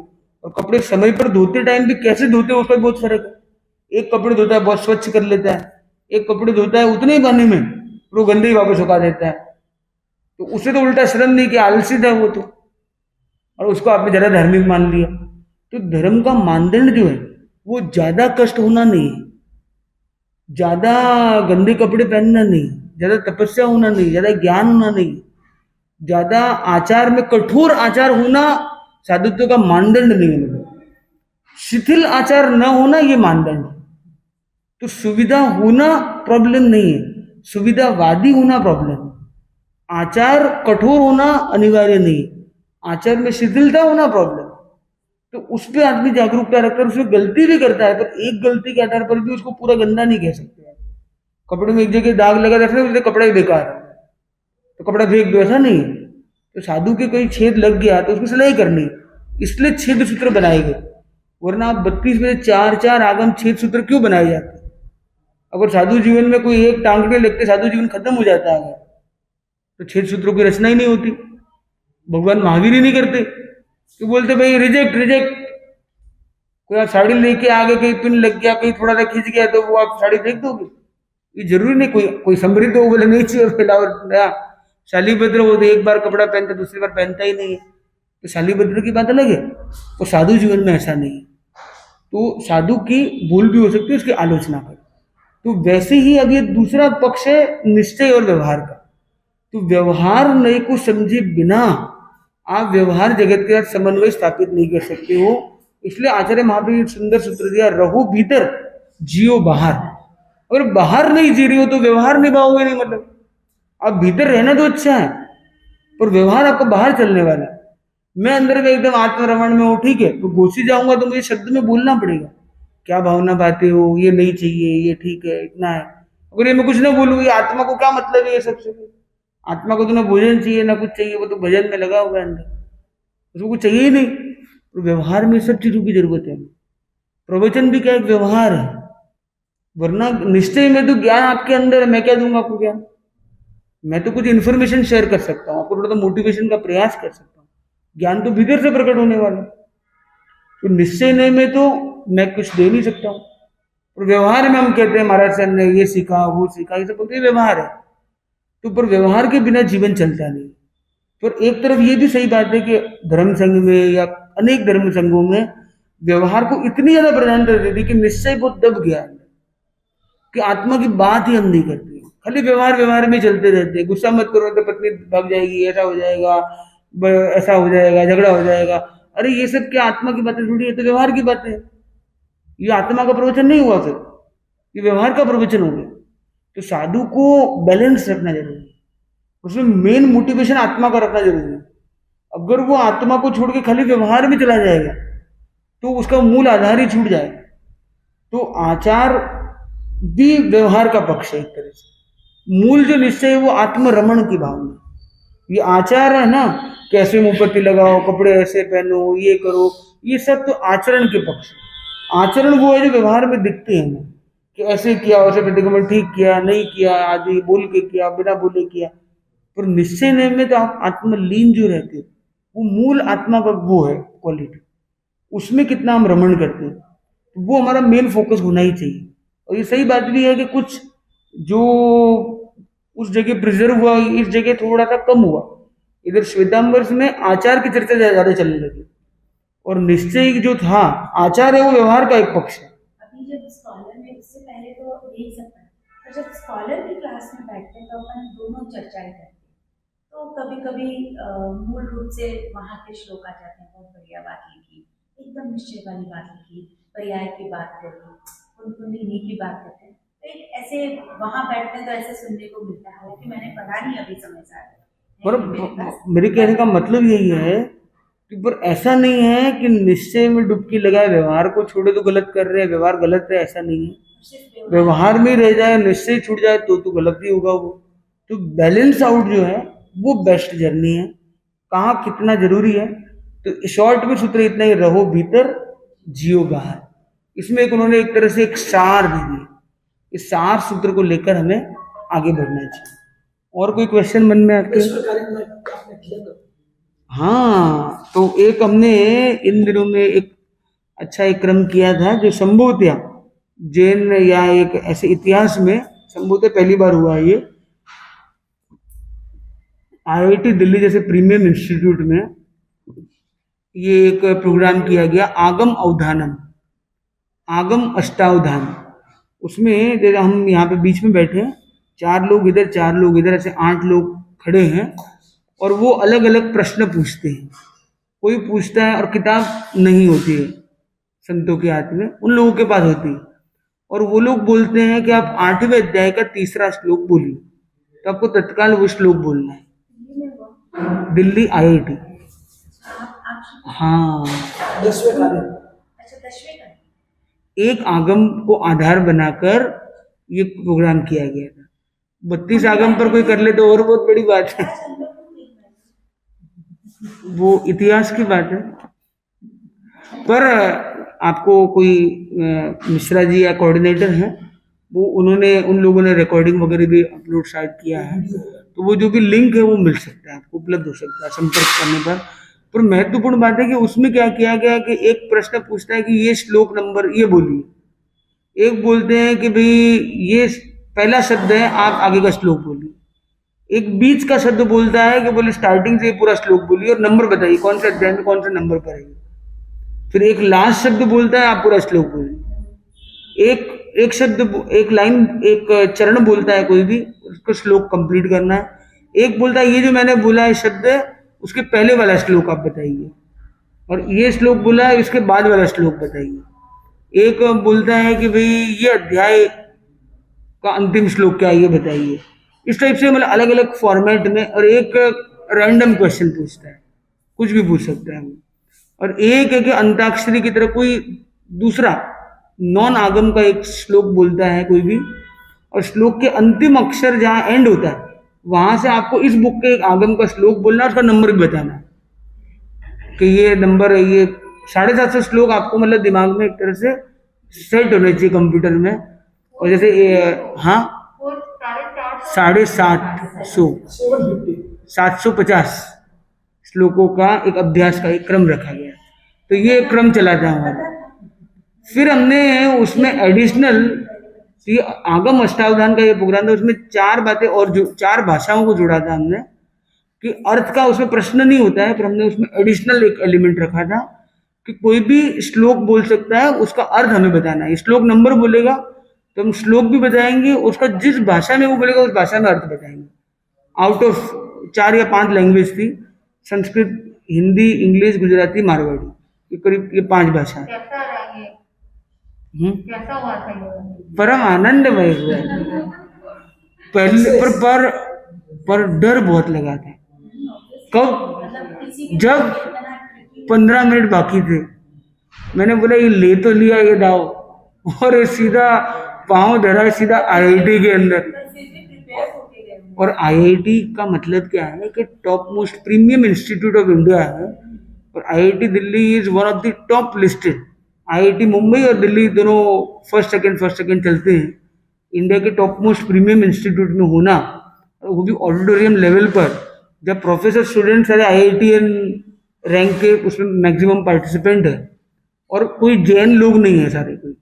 और कपड़े समय पर धोते टाइम भी कैसे धोते हो उसका बहुत फर्क है। एक कपड़े धोता है बहुत स्वच्छ कर लेता है, एक कपड़े धोता है उतने ही पानी में और वो गंदे ही वापस सुखा देता है। तो उसे तो उल्टा श्रम नहीं किया, आलसी था वो तो, और उसको आपने ज्यादा धार्मिक मान लिया। तो धर्म का मानदंड जो है वो ज्यादा कष्ट होना नहीं है, ज्यादा गंदे कपड़े पहनना नहीं, ज्यादा तपस्या होना नहीं, ज्यादा ज्ञान होना नहीं, ज्यादा आचार में कठोर आचार होना साधुत्व का मानदंड नहीं है। मतलब शिथिल आचार न होना ये मानदंड है। तो सुविधा होना प्रॉब्लम नहीं है, सुविधावादी होना प्रॉब्लम है। आचार कठोर होना अनिवार्य नहीं, आचार में शिथिलता होना प्रॉब्लम। तो उस पर आदमी जागरूकता रखकर उसमें गलती भी करता है, पर एक गलती के आधार पर भी उसको पूरा गंदा नहीं कह सकते। कपड़े में एक जगह दाग लगा रखना उससे कपड़ा ही बेकार है तो कपड़ा फेंक दो, ऐसा नहीं। तो साधु के कोई छेद लग गया तो उसकी सिलाई करनी, इसलिए छेद सूत्र बनाए गए। वरना आप 32 में 4-4 आगम छेद सूत्र क्यों बनाए जाते? अगर साधु जीवन में कोई एक टांगने लगते साधु जीवन खत्म हो जाता है, तो छेद सूत्रों की रचना ही नहीं होती। भगवान महावीर ही नहीं करते, तो बोलते भाई रिजेक्ट रिजेक्ट। कोई आप साड़ी लेके आगे कहीं पिन लग गया, कहीं थोड़ा सा खिंच गया, तो वो आप साड़ी फेंक दोगे? ये जरूरी नहीं। कोई समृद्ध हो बोले नहीं चाहिए फैलावर नया शालीभद्र हो तो एक बार कपड़ा पहनता दूसरी बार पहनता ही नहीं है, तो शालीभद्र की बात अलग है। तो साधु जीवन में ऐसा नहीं है। तो साधु की भूल भी हो सकती है, उसकी आलोचना कर। तो वैसे ही अब ये दूसरा पक्ष है निश्चय और व्यवहार का। तो व्यवहार नए को समझे बिना आप व्यवहार जगत के साथ समन्वय स्थापित नहीं कर सकते हो। इसलिए आचार्य महाप्रभु ने सुंदर सूत्र दिया, रहो भीतर जियो बाहर। अगर बाहर नहीं जी रही हो तो व्यवहार निभाओगे नहीं। मतलब आप भीतर रहना तो अच्छा है, पर व्यवहार आपको बाहर चलने वाला है। मैं अंदर में एकदम आत्मरमण में हूँ, ठीक है, तो घुसी जाऊंगा तो मुझे शब्द में बोलना पड़ेगा, क्या भावना बातें हो, ये नहीं चाहिए, ये ठीक है, इतना है। अगर ये मैं कुछ ना बोलूँ, ये आत्मा को क्या मतलब है? ये सबसे आत्मा को तो ना भोजन चाहिए ना कुछ चाहिए, वो तो भजन में लगा हुआ है अंदर, उसको कुछ चाहिए ही नहीं। तो व्यवहार में सब चीजों की जरूरत है। प्रवचन भी क्या एक व्यवहार है, वरना निश्चय में तो ज्ञान आपके अंदर है, मैं क्या दूंगा आपको ज्ञान? मैं तो कुछ इन्फॉर्मेशन शेयर कर सकता हूँ, आपको थोड़ा मोटिवेशन का प्रयास कर सकता हूँ, ज्ञान तो भीतर से प्रकट होने वाला। तो निश्चय नहीं में तो मैं कुछ दे नहीं सकता हूँ। और व्यवहार में हम कहते हैं महाराज सर ने ये सीखा वो सीखा, ये सब बोलते व्यवहार है। तो पर व्यवहार के बिना जीवन चलता नहीं। पर एक तरफ ये भी सही बात है कि धर्म संघ में या अनेक धर्म संघों में व्यवहार को इतनी ज्यादा प्राधान्यता दे दी कि निश्चय बहुत दब गया है कि आत्मा की बात ही हम नहीं करते, खाली व्यवहार व्यवहार में चलते रहते। गुस्सा मत करो तो पत्नी भाग जाएगी, ऐसा हो जाएगा, ऐसा हो जाएगा, झगड़ा हो जाएगा। अरे ये सब क्या आत्मा की बातें थोड़ी है, तो व्यवहार की बातें। ये आत्मा का प्रवचन नहीं हुआ, फिर ये व्यवहार का प्रवचन हो गया। तो साधु को बैलेंस रखना जरूरी है, उसमें मेन मोटिवेशन आत्मा का रखना जरूरी है। अगर वो आत्मा को छोड़ के खाली व्यवहार में चला जाएगा तो उसका मूल आधार ही छूट जाएगा। तो आचार भी व्यवहार का पक्ष है एक तरह से। मूल जो निश्चय है वो आत्मरमण की भावना। ये आचार है ना, कैसे मुंहपत्ती लगाओ, कपड़े ऐसे पहनो, ये करो, ये सब तो आचरण के पक्ष है। आचरण वो है जो व्यवहार में दिखते हैं ना, कि ऐसे किया, वैसे प्रतिक्रमण ठीक किया, नहीं किया, आदि बोल के किया, बिना बोले किया। पर निश्चय में तो आप आत्मलीन जो रहते हैं, वो मूल आत्मा का वो है क्वालिटी, उसमें कितना हम रमण करते हैं, तो वो हमारा मेन फोकस होना ही चाहिए। और ये सही बात भी है कि कुछ जो उस जगह प्रिजर्व हुआ, इस जगह थोड़ा सा कम हुआ। इधर श्वेतांबर में आचार की चर्चा ज्यादा चलने लगी, और निश्चय जो था आचार है वो व्यवहार का एक पक्ष है। अभी जब स्कॉलर में, उससे पहले तो यही सब था, तो जब स्कॉलर की क्लास में बैठते हैं तो अपन दोनों चर्चाएं करते हैं। तो कभी कभी मूल रूप से वहाँ के श्लोक आ जाते हैं, बहुत बढ़िया बात लिखी, एकदम निश्चय वाली बात लिखी, पर्याय की बात करी, कुंडलिनी की बात करते हैं। तो एक ऐसे वहाँ बैठते हैं तो ऐसे सुनने को मिलता है, हालांकि मैंने पढ़ा नहीं अभी समय से। मेरे कहने का मतलब यही है पर ऐसा नहीं है कि निश्चय में डुबकी लगाए, व्यवहार को छोड़े तो गलत कर रहे हैं, व्यवहार गलत है ऐसा नहीं है। सिर्फ व्यवहार में रह जाए, निश्चय छूट जाए तो गलत ही होगा वो। तो बैलेंस आउट जो है वो बेस्ट जर्नी है। कहाँ कितना जरूरी है, तो शॉर्ट में सूत्र इतना ही, रहो भीतर जियो बाहर। इसमें एक उन्होंने एक तरह से एक सार दे दिया। इस सार सूत्र को लेकर हमें आगे बढ़ना चाहिए। और कोई क्वेश्चन मन में आपके? आपने किया था। हाँ, तो एक हमने इन दिनों में एक अच्छा एक क्रम किया था जो संभवतया जैन या एक ऐसे इतिहास में संभवतः पहली बार हुआ है। ये IIT दिल्ली जैसे प्रीमियम इंस्टीट्यूट में ये एक प्रोग्राम किया गया, आगम अवधानम, आगम अष्टावधान। उसमें जैसे हम यहाँ पे बीच में बैठे हैं, 4 लोग इधर 4 लोग इधर, ऐसे 8 लोग खड़े हैं और वो अलग अलग प्रश्न पूछते हैं। कोई पूछता है और किताब नहीं होती है संतों के हाथ में, उन लोगों के पास होती है, और वो लोग बोलते हैं कि आप 8वें अध्याय का 3रा श्लोक बोलिए, तो आपको तत्काल वो श्लोक बोलना है। दिल्ली IIT। हाँ, 10वें कार्य। अच्छा 10वें का। एक आगम को आधार बनाकर ये प्रोग्राम किया गया था। 32 आगम पर कोई कर ले तो और बहुत बड़ी बात है, वो इतिहास की बात है। पर आपको कोई मिश्रा जी या कोऑर्डिनेटर हैं, वो उन्होंने उन लोगों ने रिकॉर्डिंग वगैरह भी अपलोड शायद किया है, तो वो जो भी लिंक है वो मिल सकता है, आपको उपलब्ध हो सकता है संपर्क करने पर। पर महत्वपूर्ण बात है कि उसमें क्या किया गया कि एक प्रश्न पूछता है कि ये श्लोक नंबर ये बोलिए, एक बोलते हैं कि भाई ये पहला शब्द है, आप आगे का श्लोक बोलिए, एक बीच का शब्द बोलता है कि बोले स्टार्टिंग से पूरा श्लोक बोलिए और नंबर बताइए कौन से अध्याय में कौन से नंबर पर है। फिर एक लास्ट शब्द बोलता है, आप पूरा श्लोक बोलिए। एक शब्द, एक लाइन, एक चरण बोलता है कोई भी, उसको श्लोक कंप्लीट करना है। एक बोलता है ये जो मैंने बोला है शब्द, उसके पहले वाला श्लोक आप बताइए, और ये श्लोक बोला है इसके बाद वाला श्लोक बताइए। एक बोलता है कि भाई ये अध्याय का अंतिम श्लोक क्या है ये बताइए। इस टाइप से मतलब अलग अलग फॉर्मेट में। और एक रैंडम क्वेश्चन पूछता है, कुछ भी पूछ सकता है वो। और एक है कि अंताक्षरी की तरह कोई दूसरा नॉन आगम का एक श्लोक बोलता है कोई भी, और श्लोक के अंतिम अक्षर जहाँ एंड होता है वहां से आपको इस बुक के एक आगम का श्लोक बोलना है, उसका नंबर भी बताना है कि ये नंबर है, ये 750 श्लोक आपको मतलब दिमाग में एक तरह से सेट होने चाहिए कंप्यूटर में। और जैसे हाँ, 750 श्लोकों का एक अभ्यास का एक क्रम रखा गया, तो ये क्रम चला था हमारा। फिर हमने उसमें एडिशनल, ये आगम अष्टावधान का ये प्रोग्राम था, उसमें 4 बातें और जो 4 भाषाओं को जोड़ा था हमने, कि अर्थ का उसमें प्रश्न नहीं होता है, पर हमने उसमें एडिशनल एक एलिमेंट रखा था कि कोई भी श्लोक बोल सकता है, उसका अर्थ हमें बताना है। श्लोक नंबर बोलेगा तो हम श्लोक भी बताएंगे, उसका जिस भाषा में वो बोलेगा उस भाषा में अर्थ बताएंगे। आउट ऑफ 4 या 5 लैंग्वेज थी, संस्कृत, हिंदी, इंग्लिश, गुजराती, मारवाड़ी, ये करीब ये 5 भाषा। कैसा रहा ये? कैसा हुआ था ये? परम आनंदमय हुआ। पहले पर डर बहुत लगा था। कब? जब 15 मिनट बाकी थे, मैंने बोला ये ले तो लिया ये दाव, और ये सीधा पांव धरा सीधा IIT के अंदर। और IIT का मतलब क्या है कि top most premium institute of India है, और IIT Delhi is one of the top listed. IIT Mumbai और दिल्ली दोनों फर्स्ट सेकंड चलते हैं। इंडिया के टॉप मोस्ट प्रीमियम इंस्टीट्यूट में होना, और वो भी ऑडिटोरियम लेवल पर, जब प्रोफेसर स्टूडेंट सारे IITian रैंक के उसमें मैक्सिमम पार्टिसिपेंट है, और कोई जैन लोग नहीं है सारे, कोई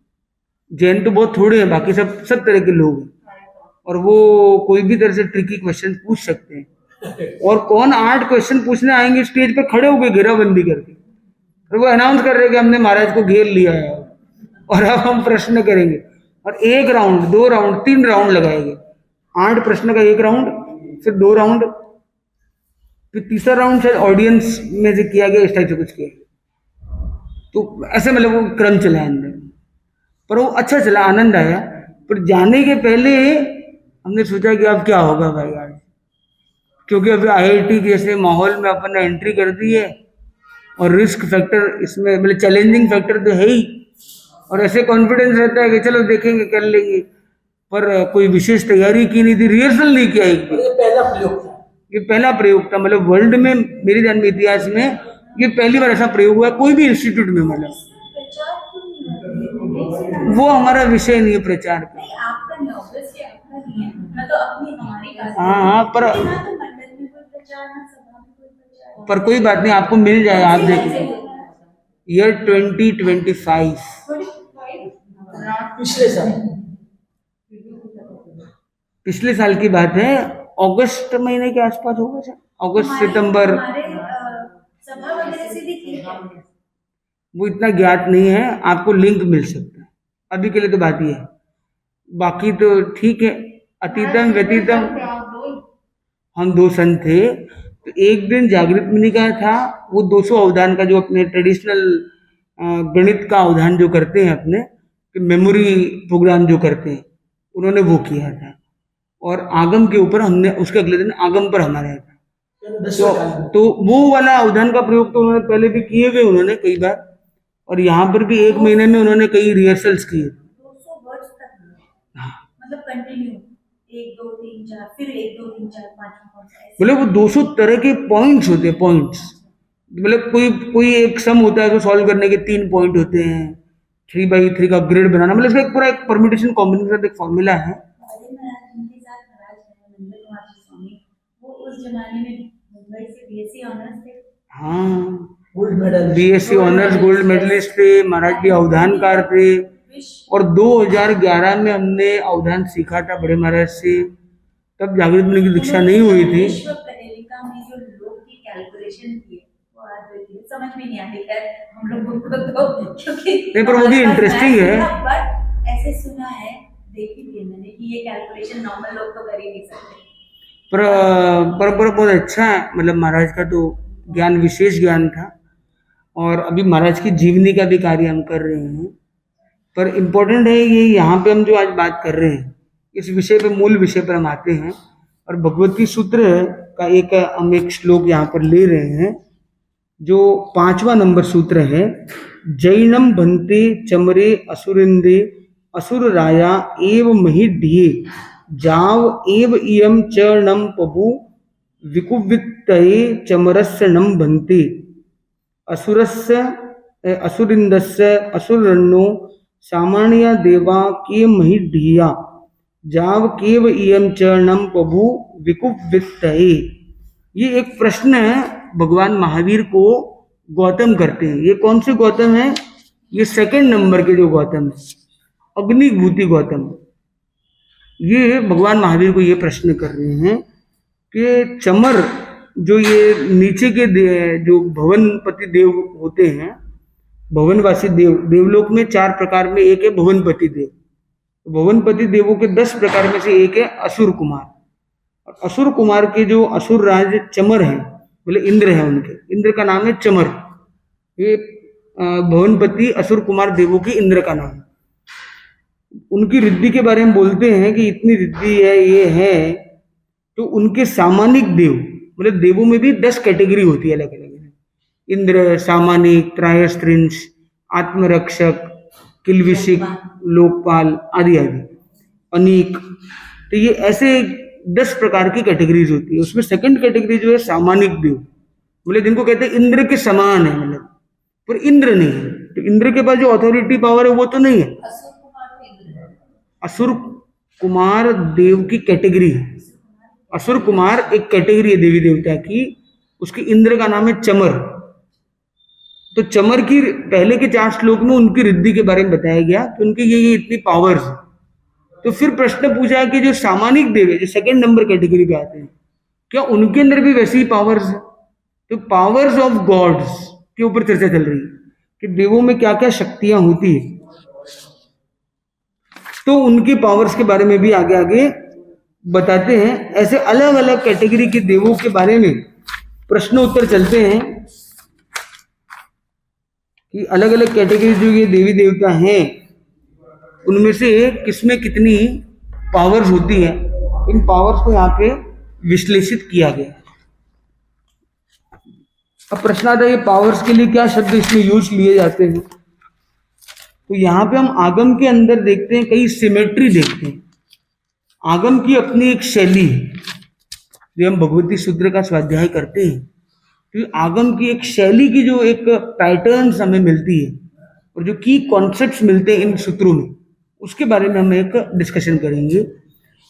जैन तो बहुत थोड़े हैं, बाकी सब तरह के लोग हैं, और वो कोई भी तरह से ट्रिकी क्वेश्चन पूछ सकते हैं। और कौन 8 क्वेश्चन पूछने आएंगे स्टेज पे खड़े होकर घेराबंदी करके, और वो अनाउंस कर रहे हैं कि हमने महाराज को घेर लिया है और अब हम प्रश्न करेंगे। और 1 राउंड, 2 राउंड, 3 राउंड लगाएंगे। 8 प्रश्न का 1 राउंड, फिर 2 राउंड, फिर तीसरा राउंड शायद ऑडियंस में से किया गया, इस टाइप से कुछ किया। तो ऐसे मतलब वो क्रम चला अंदर, पर वो अच्छा चला, आनंद आया। पर जाने के पहले हमने सोचा कि अब क्या होगा भाई आज, क्योंकि अभी IIT जैसे माहौल में अपन ने एंट्री कर दी है, और रिस्क फैक्टर इसमें मतलब चैलेंजिंग फैक्टर तो है ही, और ऐसे कॉन्फिडेंस रहता है कि चलो देखेंगे कर लेंगे, पर कोई विशेष तैयारी की नहीं थी, रिहर्सल नहीं किया एक भी। और ये पहला प्रयोग था। ये पहला प्रयोग था, मतलब वर्ल्ड में मेरे जान में इतिहास में ये पहली बार ऐसा प्रयोग हुआ है कोई भी इंस्टीट्यूट में। मतलब प्रचार क्यों नहीं होता? वो हमारा विषय नहीं है प्रचार का। नहीं, आपका नहीं, obviously आपका नहीं है, मैं तो अपनी हमारी बात कर हाँ रही हाँ, हूँ। पर लेकिन ना तो मंडल में कोई प्रचार, ना सभा में कोई प्रचार। पर कोई बात नहीं, आपको मिल जाएगा, आप देखिए ईयर 2025 पिछले साल पिछले साल की बात है, अगस्त महीने के आसपास होगा सर, अगस्त सितंबर। हमारे सभा वगैरह से भी ठीक है। वो इतना ज्ञात नहीं है, आपको लिंक मिल सकता है, अभी के लिए तो बात ये है, बाकी तो ठीक है। अतीतम व्यतीतम हम 2 संत थे, तो एक दिन जागृत मुनि का था, वो 200 अवधान का जो अपने ट्रेडिशनल गणित का अवधान जो करते हैं अपने मेमोरी प्रोग्राम जो करते हैं, उन्होंने वो किया था, और आगम के ऊपर हमने उसके अगले दिन आगम पर हमारा था, तो वो वाला अवधान का प्रयोग तो उन्होंने पहले भी किए हुए उन्होंने कई बार, और यहाँ पर भी 1 महीने में उन्होंने कई रिहर्सल्स किए। 200 वर्ड्स तक मतलब कंटिन्यू 1 2 3 4 फिर 1 2 3 4 5 ऐसे। मतलब वो 200 तरह के पॉइंट्स होते हैं, पॉइंट्स मतलब कोई एक सम होता है तो सॉल्व करने के 3 पॉइंट होते हैं, 3/3 का ग्रिड बनाना, मतलब इसका एक पूरा एक परम्यूटेशन कॉम्बिनेशन एक फॉर्मूला है। हमारे महाराज उनके साथ महाराज हैं नंदन कुमार जी स्वामी, वो उस जमाने में मुंबई से बीएससी ऑनर्स थे। हाँ, gold medal, BSc honours gold medallist थे महाराज, भी अवधानकार थे, और 2011 में हमने अवधान सीखा था बड़े महाराज से, तब जागृत मुनि की दीक्षा नहीं हुई थी। विश्व पहेलिका में जो लोग की कैलकुलेशन की है वो आज समझ में नहीं आती है हम लोगों को, तो क्योंकि नहीं, पर वो भी इंटरेस्टिंग है। बट ऐसे सुना है, देखी भी है मैंने कि ये कैलकुलेशन नॉर्मल लोग तो कर ही नहीं सकते। पर बहुत अच्छा है, मतलब महाराज का तो ज्ञान विशेष ज्ञान था, और अभी महाराज की जीवनी का भी कार्य हम कर रहे हैं। पर इम्पोर्टेंट है ये, यहाँ पे हम जो आज बात कर रहे हैं इस विषय पे, मूल विषय पर हम आते हैं, और भगवती सूत्र का हम एक श्लोक यहाँ पर ले रहे हैं, जो 5वां नंबर सूत्र है। जैनम भन्ते चमरे असुरिंदे असुर राया एव महिढ्ये जाव एव इयम चरणम पबु विकुवित्तये चमरस्य नम भन्ते असुरस्य असुरिंदस्य असुरन्नो सामान्य देवा के महिढ्या जाव केव इयम चरणम पबु विकुवित्तये। ये एक प्रश्न है भगवान महावीर को गौतम करते हैं। ये कौन से गौतम है? ये 2nd नंबर के जो गौतम है, अग्निभूति गौतम, ये भगवान महावीर को ये प्रश्न कर रहे हैं कि चमर जो ये नीचे के जो भवनपति देव होते हैं, भवनवासी देव, देवलोक में 4 प्रकार में एक है भवनपति देव। भवनपति देवों के 10 प्रकार में से एक है असुर कुमार, और असुर कुमार के जो असुर राज चमर हैं, बोले इंद्र है, उनके इंद्र का नाम है चमर। ये भवनपति असुर कुमार देवों की इंद्र का नाम है। उनकी रिद्धि के बारे में बोलते हैं कि इतनी रिद्धि है, ये है, तो उनके सामानिक देव, मतलब देवों में भी 10 कैटेगरी होती है अलग अलग, इंद्र, सामानिक, त्रायस्त्रिंश, आत्मरक्षक, किलविशिक, लोकपाल आदि आदि, अनीक। तो ये ऐसे 10 प्रकार की कैटेगरीज होती है। उसमें 2nd कैटेगरी जो है सामानिक देव, मतलब जिनको कहते हैं इंद्र के समान है, मतलब पर इंद्र नहीं है, तो इंद्र के पास जो अथॉरिटी पावर है वो तो नहीं है। असुर कुमार देव की कैटेगरी है। असुर कुमार एक कैटेगरी है देवी देवता की, उसकी इंद्र का नाम है चमर। तो चमर की पहले के 4 श्लोक में उनकी रिद्धि के बारे में बताया गया कि उनकी ये इतनी पावर्स। तो फिर प्रश्न पूछा कि जो सामानिक देव है, जो 2nd नंबर कैटेगरी पे आते हैं, क्या उनके अंदर भी वैसी ही पावर्स है? तो पावर्स ऑफ गॉड्स के ऊपर चर्चा चल रही है कि देवों में क्या क्या शक्तियां होती है। तो उनकी पावर्स के बारे में भी आगे आगे बताते हैं। ऐसे अलग अलग कैटेगरी के देवों के बारे में प्रश्न उत्तर चलते हैं कि अलग अलग कैटेगरी जो ये देवी देवता हैं, उनमें से किसमें कितनी पावर्स होती है। इन पावर्स को यहाँ पे विश्लेषित किया गया। अब प्रश्न आता है ये पावर्स के लिए क्या शब्द इसमें यूज लिए जाते हैं। तो यहाँ पे हम आगम के अंदर देखते हैं, कई सिमेट्री देखते हैं। आगम की अपनी एक शैली है। जब हम भगवती सूत्र का स्वाध्याय करते हैं तो आगम की एक शैली की जो एक पैटर्न्स हमें मिलती है और जो की कॉन्सेप्ट्स मिलते हैं इन सूत्रों में, उसके बारे में हम एक डिस्कशन करेंगे।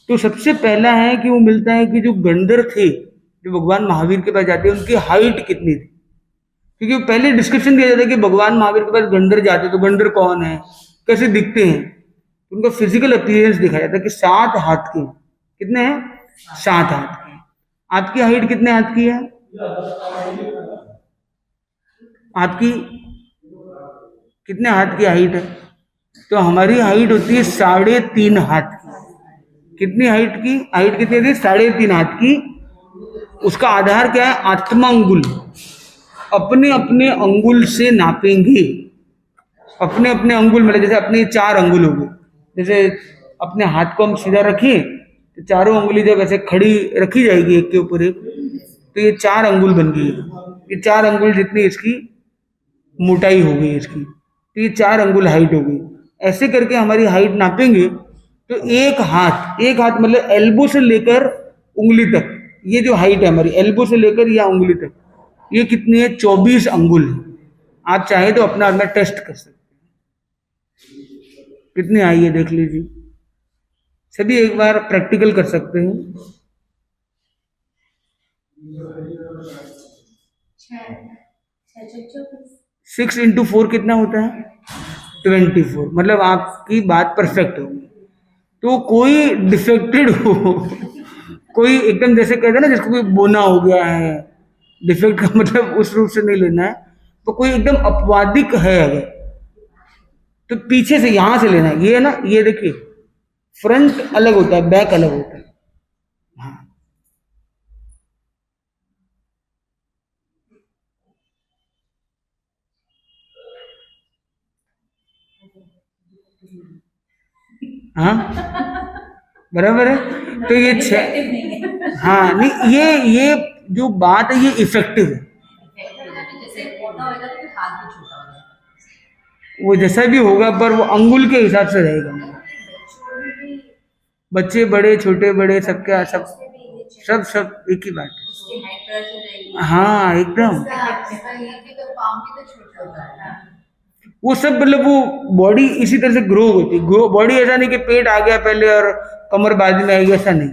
तो सबसे पहला है कि वो मिलता है कि जो गंधर्व थे, जो भगवान महावीर के पास जाते हैं, उनकी हाइट कितनी थी। क्योंकि पहले डिस्क्रिप्शन दिया जाता है कि भगवान महावीर के पास गंधर्व जाते, तो गंधर्व कौन है, कैसे दिखते हैं, उनका फिजिकल अपीयरेंस दिखाया जाता है कि 7 हाथ के। कितने हैं? 7 हाथ के। आपकी हाइट कितने हाथ की है? आपकी कितने हाथ की हाइट है? तो हमारी हाइट होती है 3.5 हाथ की। कितनी हाइट की? हाइट कितनी होती है? 3.5 हाथ की। उसका आधार क्या है? आत्मा अंगुल। अपने अपने अंगुल से नापेंगे। अपने अपने अंगुल मतलब जैसे अपने 4 अंगुल हो गए, जैसे अपने हाथ को हम सीधा रखें तो चारों अंगुली जब ऐसे खड़ी रखी जाएगी एक के ऊपर एक, तो ये 4 अंगुल बन गई। ये 4 अंगुल जितनी इसकी मोटाई हो गई इसकी, तो ये 4 अंगुल हाइट हो गई। ऐसे करके हमारी हाइट नापेंगे तो एक हाथ मतलब एल्बो से लेकर उंगली तक, ये जो हाइट है हमारी एल्बो से लेकर या उंगली तक, ये कितनी है? 24 अंगुल है। आप चाहे तो अपना अपना टेस्ट कर सकते हैं कितनी आई है, देख लीजिए। सभी एक बार प्रैक्टिकल कर सकते हैं। 6 इंटू 4 कितना होता है? 24। मतलब आपकी बात परफेक्ट होगी। तो कोई डिफेक्टेड हो, कोई एकदम जैसे कहते हैं ना जिसको कोई बोना हो गया है, डिफेक्ट का मतलब उस रूप से नहीं लेना है। तो कोई एकदम अपवादिक है अगर, तो पीछे से यहां से लेना है। ये है ना, ये देखिए फ्रंट अलग होता है, बैक अलग होता है। हाँ, हाँ बराबर है। तो ये 6, हाँ नहीं, ये जो बात है ये इफेक्टिव है। वो जैसा भी होगा पर वो अंगुल के हिसाब से रहेगा। बच्चे बड़े छोटे बड़े सबके सब एक ही बात है। हाँ एकदम, वो सब मतलब वो बॉडी इसी तरह से ग्रो होती है। बॉडी ऐसा नहीं कि पेट आ गया पहले और कमर बाद में आएगी, ऐसा नहीं।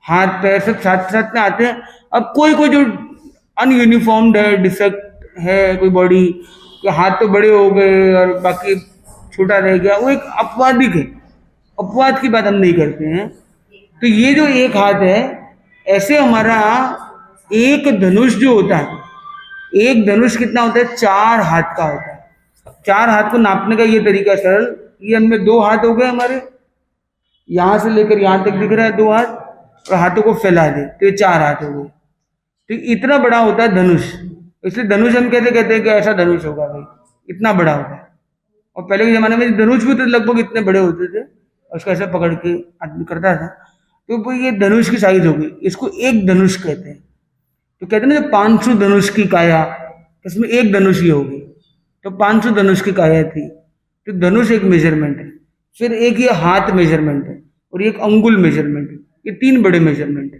हाथ पैर सब साथ साथ में आते हैं। अब कोई जो अनयूनिफॉर्म्ड है, डिफेक्ट है कोई बॉडी के, हाथ तो बड़े हो गए और बाकी छोटा रह गया, वो एक अपवादिक है। अपवाद की बात हम नहीं करते हैं। तो ये जो एक हाथ है, ऐसे हमारा एक धनुष जो होता है, एक धनुष कितना होता है? 4 हाथ का होता है। 4 हाथ को नापने का ये तरीका सरल, ये हमें 2 हाथ हो गए हमारे, यहां से लेकर यहां तक दिख रहा है 2 हाथ, और हाथों को फैला दे तो ये 4 हाथ हो गए। तो इतना बड़ा होता है धनुष, इसलिए धनुष हम कहते हैं कि ऐसा धनुष होगा भाई, इतना बड़ा होता है। और पहले के जमाने में धनुष भी तो लगभग इतने बड़े होते थे, और उसको ऐसा पकड़ के आदमी करता था। तो ये धनुष की साइज होगी, इसको एक धनुष कहते हैं। तो कहते हैं ना जो 500 धनुष की काया, इसमें एक धनुष ही होगी, तो 500 धनुष की काया थी। तो धनुष एक मेजरमेंट है, फिर एक ये हाथ मेजरमेंट है, और एक अंगुल मेजरमेंट है। ये 3 बड़े मेजरमेंट है।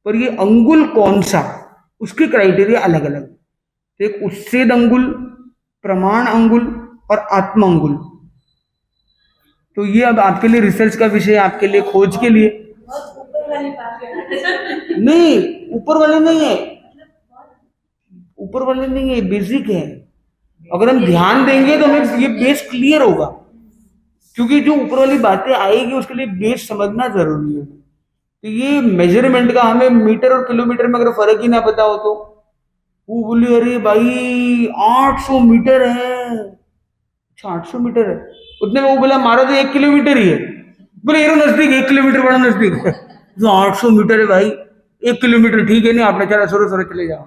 पर ये अंगुल कौन सा, उसके क्राइटेरिया अलग अलग। तो एक उच्छेद अंगुल, प्रमाण अंगुल और आत्मा अंगुल। तो ये अब आपके लिए रिसर्च का विषय है, आपके लिए खोज के लिए। नहीं, ऊपर वाले नहीं है, ऊपर वाले नहीं है, बेसिक है। अगर हम ध्यान देंगे तो हमें ये बेस क्लियर होगा, क्योंकि जो ऊपर वाली बातें आएगी उसके लिए बेस समझना जरूरी है। तो ये मेजरमेंट का हमें मीटर और किलोमीटर में अगर फर्क ही ना पता हो तो वो बोली अरे भाई 800 मीटर है। अच्छा 800 मीटर है, उतने में वो बोला मारो तो 1 किलोमीटर ही है। बोले ये नजदीक, 1 किलोमीटर बड़ा नजदीक है। जो 800 मीटर है भाई, 1 किलोमीटर ठीक है नहीं, आपने चला सोरे सोरे चले जाओ,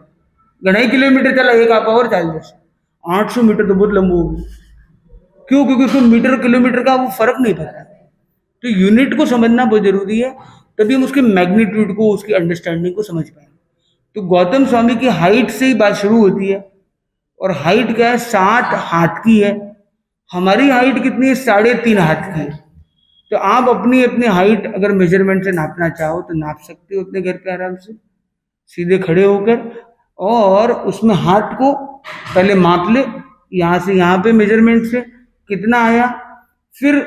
2.5 किलोमीटर चला, एक आप और चल जैसे 800 मीटर तो बहुत लंबा होगी। क्यों? क्योंकि उसको मीटर किलोमीटर का वो फर्क नहीं पता। तो यूनिट को समझना बहुत जरूरी है, तभी हम उसके मैग्नीट्यूड को, उसकी अंडरस्टैंडिंग को समझ पाएंगे। तो गौतम स्वामी की हाइट से ही बात शुरू होती है, और हाइट क्या है, 60 हाथ की है। हमारी हाइट कितनी है, 3.5 हाथ की है। तो आप अपनी अपनी हाइट अगर मेजरमेंट से नापना चाहो तो नाप सकते हो अपने घर पे आराम से, सीधे खड़े होकर, और उसमें हाथ को पहले माप ले, यहाँ से यहाँ पे मेजरमेंट से कितना आया, फिर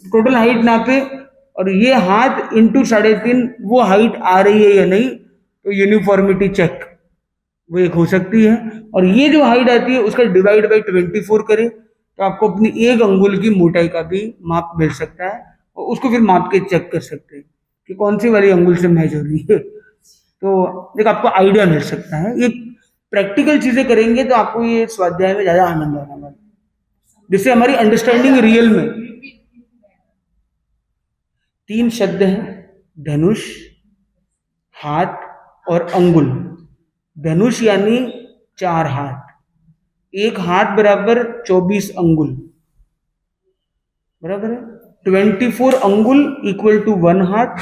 टोटल हाइट नापे, और ये हाथ इंटू 3.5 वो हाइट आ रही है या नहीं, तो यूनिफॉर्मिटी चेक वो एक हो सकती है। और ये जो हाइट आती है उसका डिवाइड बाई 24 करें तो आपको अपनी 1 अंगुल की मोटाई का भी माप मिल सकता है, और उसको फिर माप के चेक कर सकते हैं कि कौन सी वाली अंगुल से मैच हो रही है। तो एक आपको आइडिया मिल सकता है। ये प्रैक्टिकल चीजें करेंगे तो आपको ये स्वाध्याय में ज्यादा आनंद आने वाला है, जिससे हमारी अंडरस्टैंडिंग रियल में। 3 शब्द हैं, धनुष, हाथ और अंगुल। धनुष यानी 4 हाथ, 1 हाथ बराबर 24 अंगुल, बराबर है। 24 अंगुल इक्वल टू 1 हाथ,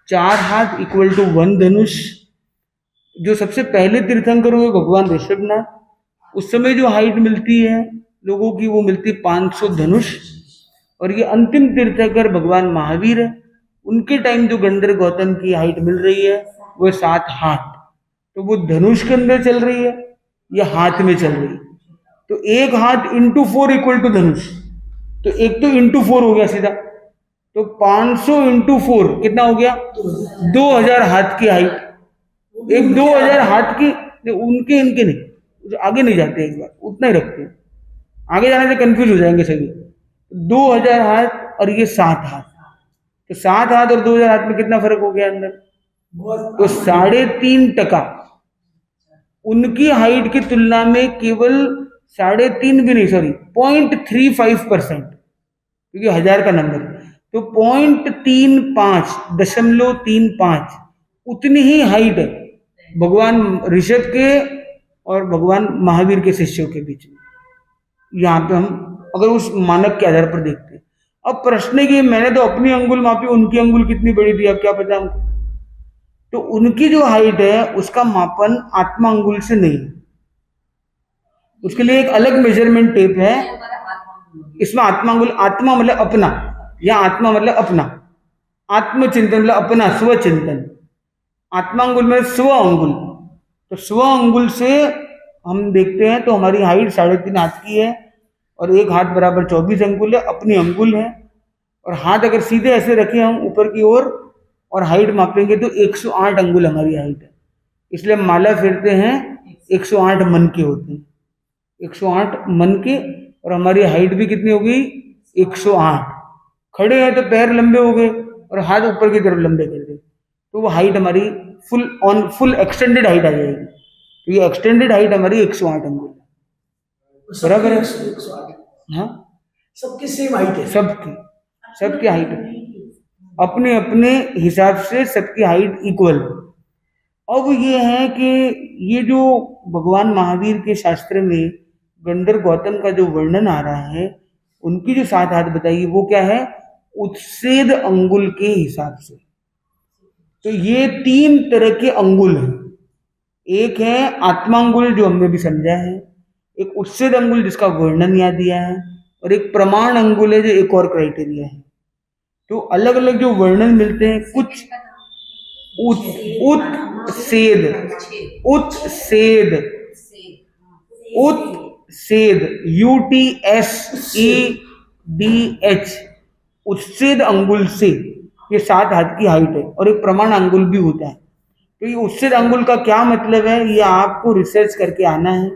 4 हाथ इक्वल टू 1 धनुष। जो सबसे पहले तीर्थंकर हुए भगवान ऋषभनाथ, उस समय जो हाइट मिलती है लोगों की वो मिलती 500 धनुष। और ये अंतिम तीर्थंकर भगवान महावीर है, उनके टाइम जो गंधर्व गौतम की हाइट मिल रही है वो 7 हाथ। तो वो धनुष के अंदर चल रही है या हाथ में चल रही है। तो 1 हाथ इंटू 4 इक्वल टू धनुष, तो एक तो इंटू 4 हो गया सीधा, तो 500 इंटू 4 कितना हो गया, 2000 हाथ की हाइट। एक 2000 हाथ की, उनके इनके नहीं, आगे नहीं जाते, एक बार उतना ही रखते हैं, आगे जाने से कंफ्यूज हो जाएंगे सभी। 2000 हाथ और ये 7 हाथ, तो 7 हाथ और 2000 हाथ में कितना फर्क हो गया अंदर, तो 3.5% उनकी हाइट की तुलना में केवल 3.5 भी नहीं, सॉरी 0.35%, क्योंकि 1000 का नंबर, तो 0.35 उतनी ही हाइट है भगवान ऋषभ के और भगवान महावीर के शिष्यों के बीच में। यहाँ पे हम अगर उस मानक के आधार पर देखते हैं। अब प्रश्न है कि मैंने तो अपनी अंगुल मापी, उनकी अंगुल कितनी बड़ी थी, अब क्या पता हमको। तो उनकी जो हाइट है उसका मापन आत्मा अंगुल से नहीं है, उसके लिए एक अलग मेजरमेंट टेप है। इसमें आत्मा अंगुल, आत्मा मतलब अपना, या आत्मा मतलब अपना, आत्मचिंतन मतलब अपना स्वचिंतन, आत्मा अंगुल में स्व अंगुल। तो स्व अंगुल से हम देखते हैं तो हमारी हाइट 3.5 हाथ की है, और 1 हाथ बराबर 24 अंगुल है, अपनी अंगुल है। और हाथ अगर सीधे ऐसे रखे हम ऊपर की ओर और हाइट मापेंगे तो 108 अंगुल हमारी हाइट है। इसलिए माला फेरते हैं 108 मन के होते हैं, 108 मन के, और हमारी हाइट भी कितनी हो गई, 108। खड़े हैं तो पैर लंबे हो गए और हाथ ऊपर की तरफ लंबे कर दे, तो वो हाइट हमारी फुल एक्सटेंडेड हाइट आ जाएगी। तो ये एक्सटेंडेड हाइट हमारी 108 अंगुल, बराबर है। हाँ, सबकी सेम हाइट है, सबकी हाइट अपने अपने हिसाब से सबकी हाइट इक्वल। अब ये है कि ये जो भगवान महावीर के शास्त्र में गंधर्व गौतम का जो वर्णन आ रहा है, उनकी जो 7 हाथ बताइए वो क्या है, उच्छेद अंगुल के हिसाब से। तो ये 3 तरह के अंगुल हैं। एक है आत्मांगुल जो हमने भी समझा है, एक उच्छेद अंगुल जिसका वर्णन यहाँ दिया है, और एक प्रमाण अंगुल है जो एक और क्राइटेरिया है। तो अलग अलग जो वर्णन मिलते हैं, कुछ उत्सेद UTSEDH, उच्छेद अंगुल से ये 7 हाथ की हाइट है, और एक प्रमाण अंगुल भी होता है। तो ये उच्छेद अंगुल का क्या मतलब है, ये आपको रिसर्च करके आना है,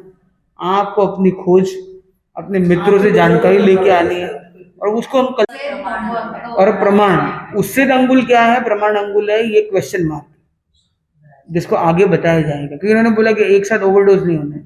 आपको अपनी खोज अपने मित्रों से जानकारी लेके आनी है, और उसको हम और प्रमाण उच्छेद अंगुल क्या है, प्रमाण अंगुल है, ये क्वेश्चन मार्क, जिसको आगे बताया जाएगा, क्योंकि उन्होंने बोला कि एक साथ ओवरडोज नहीं होना है।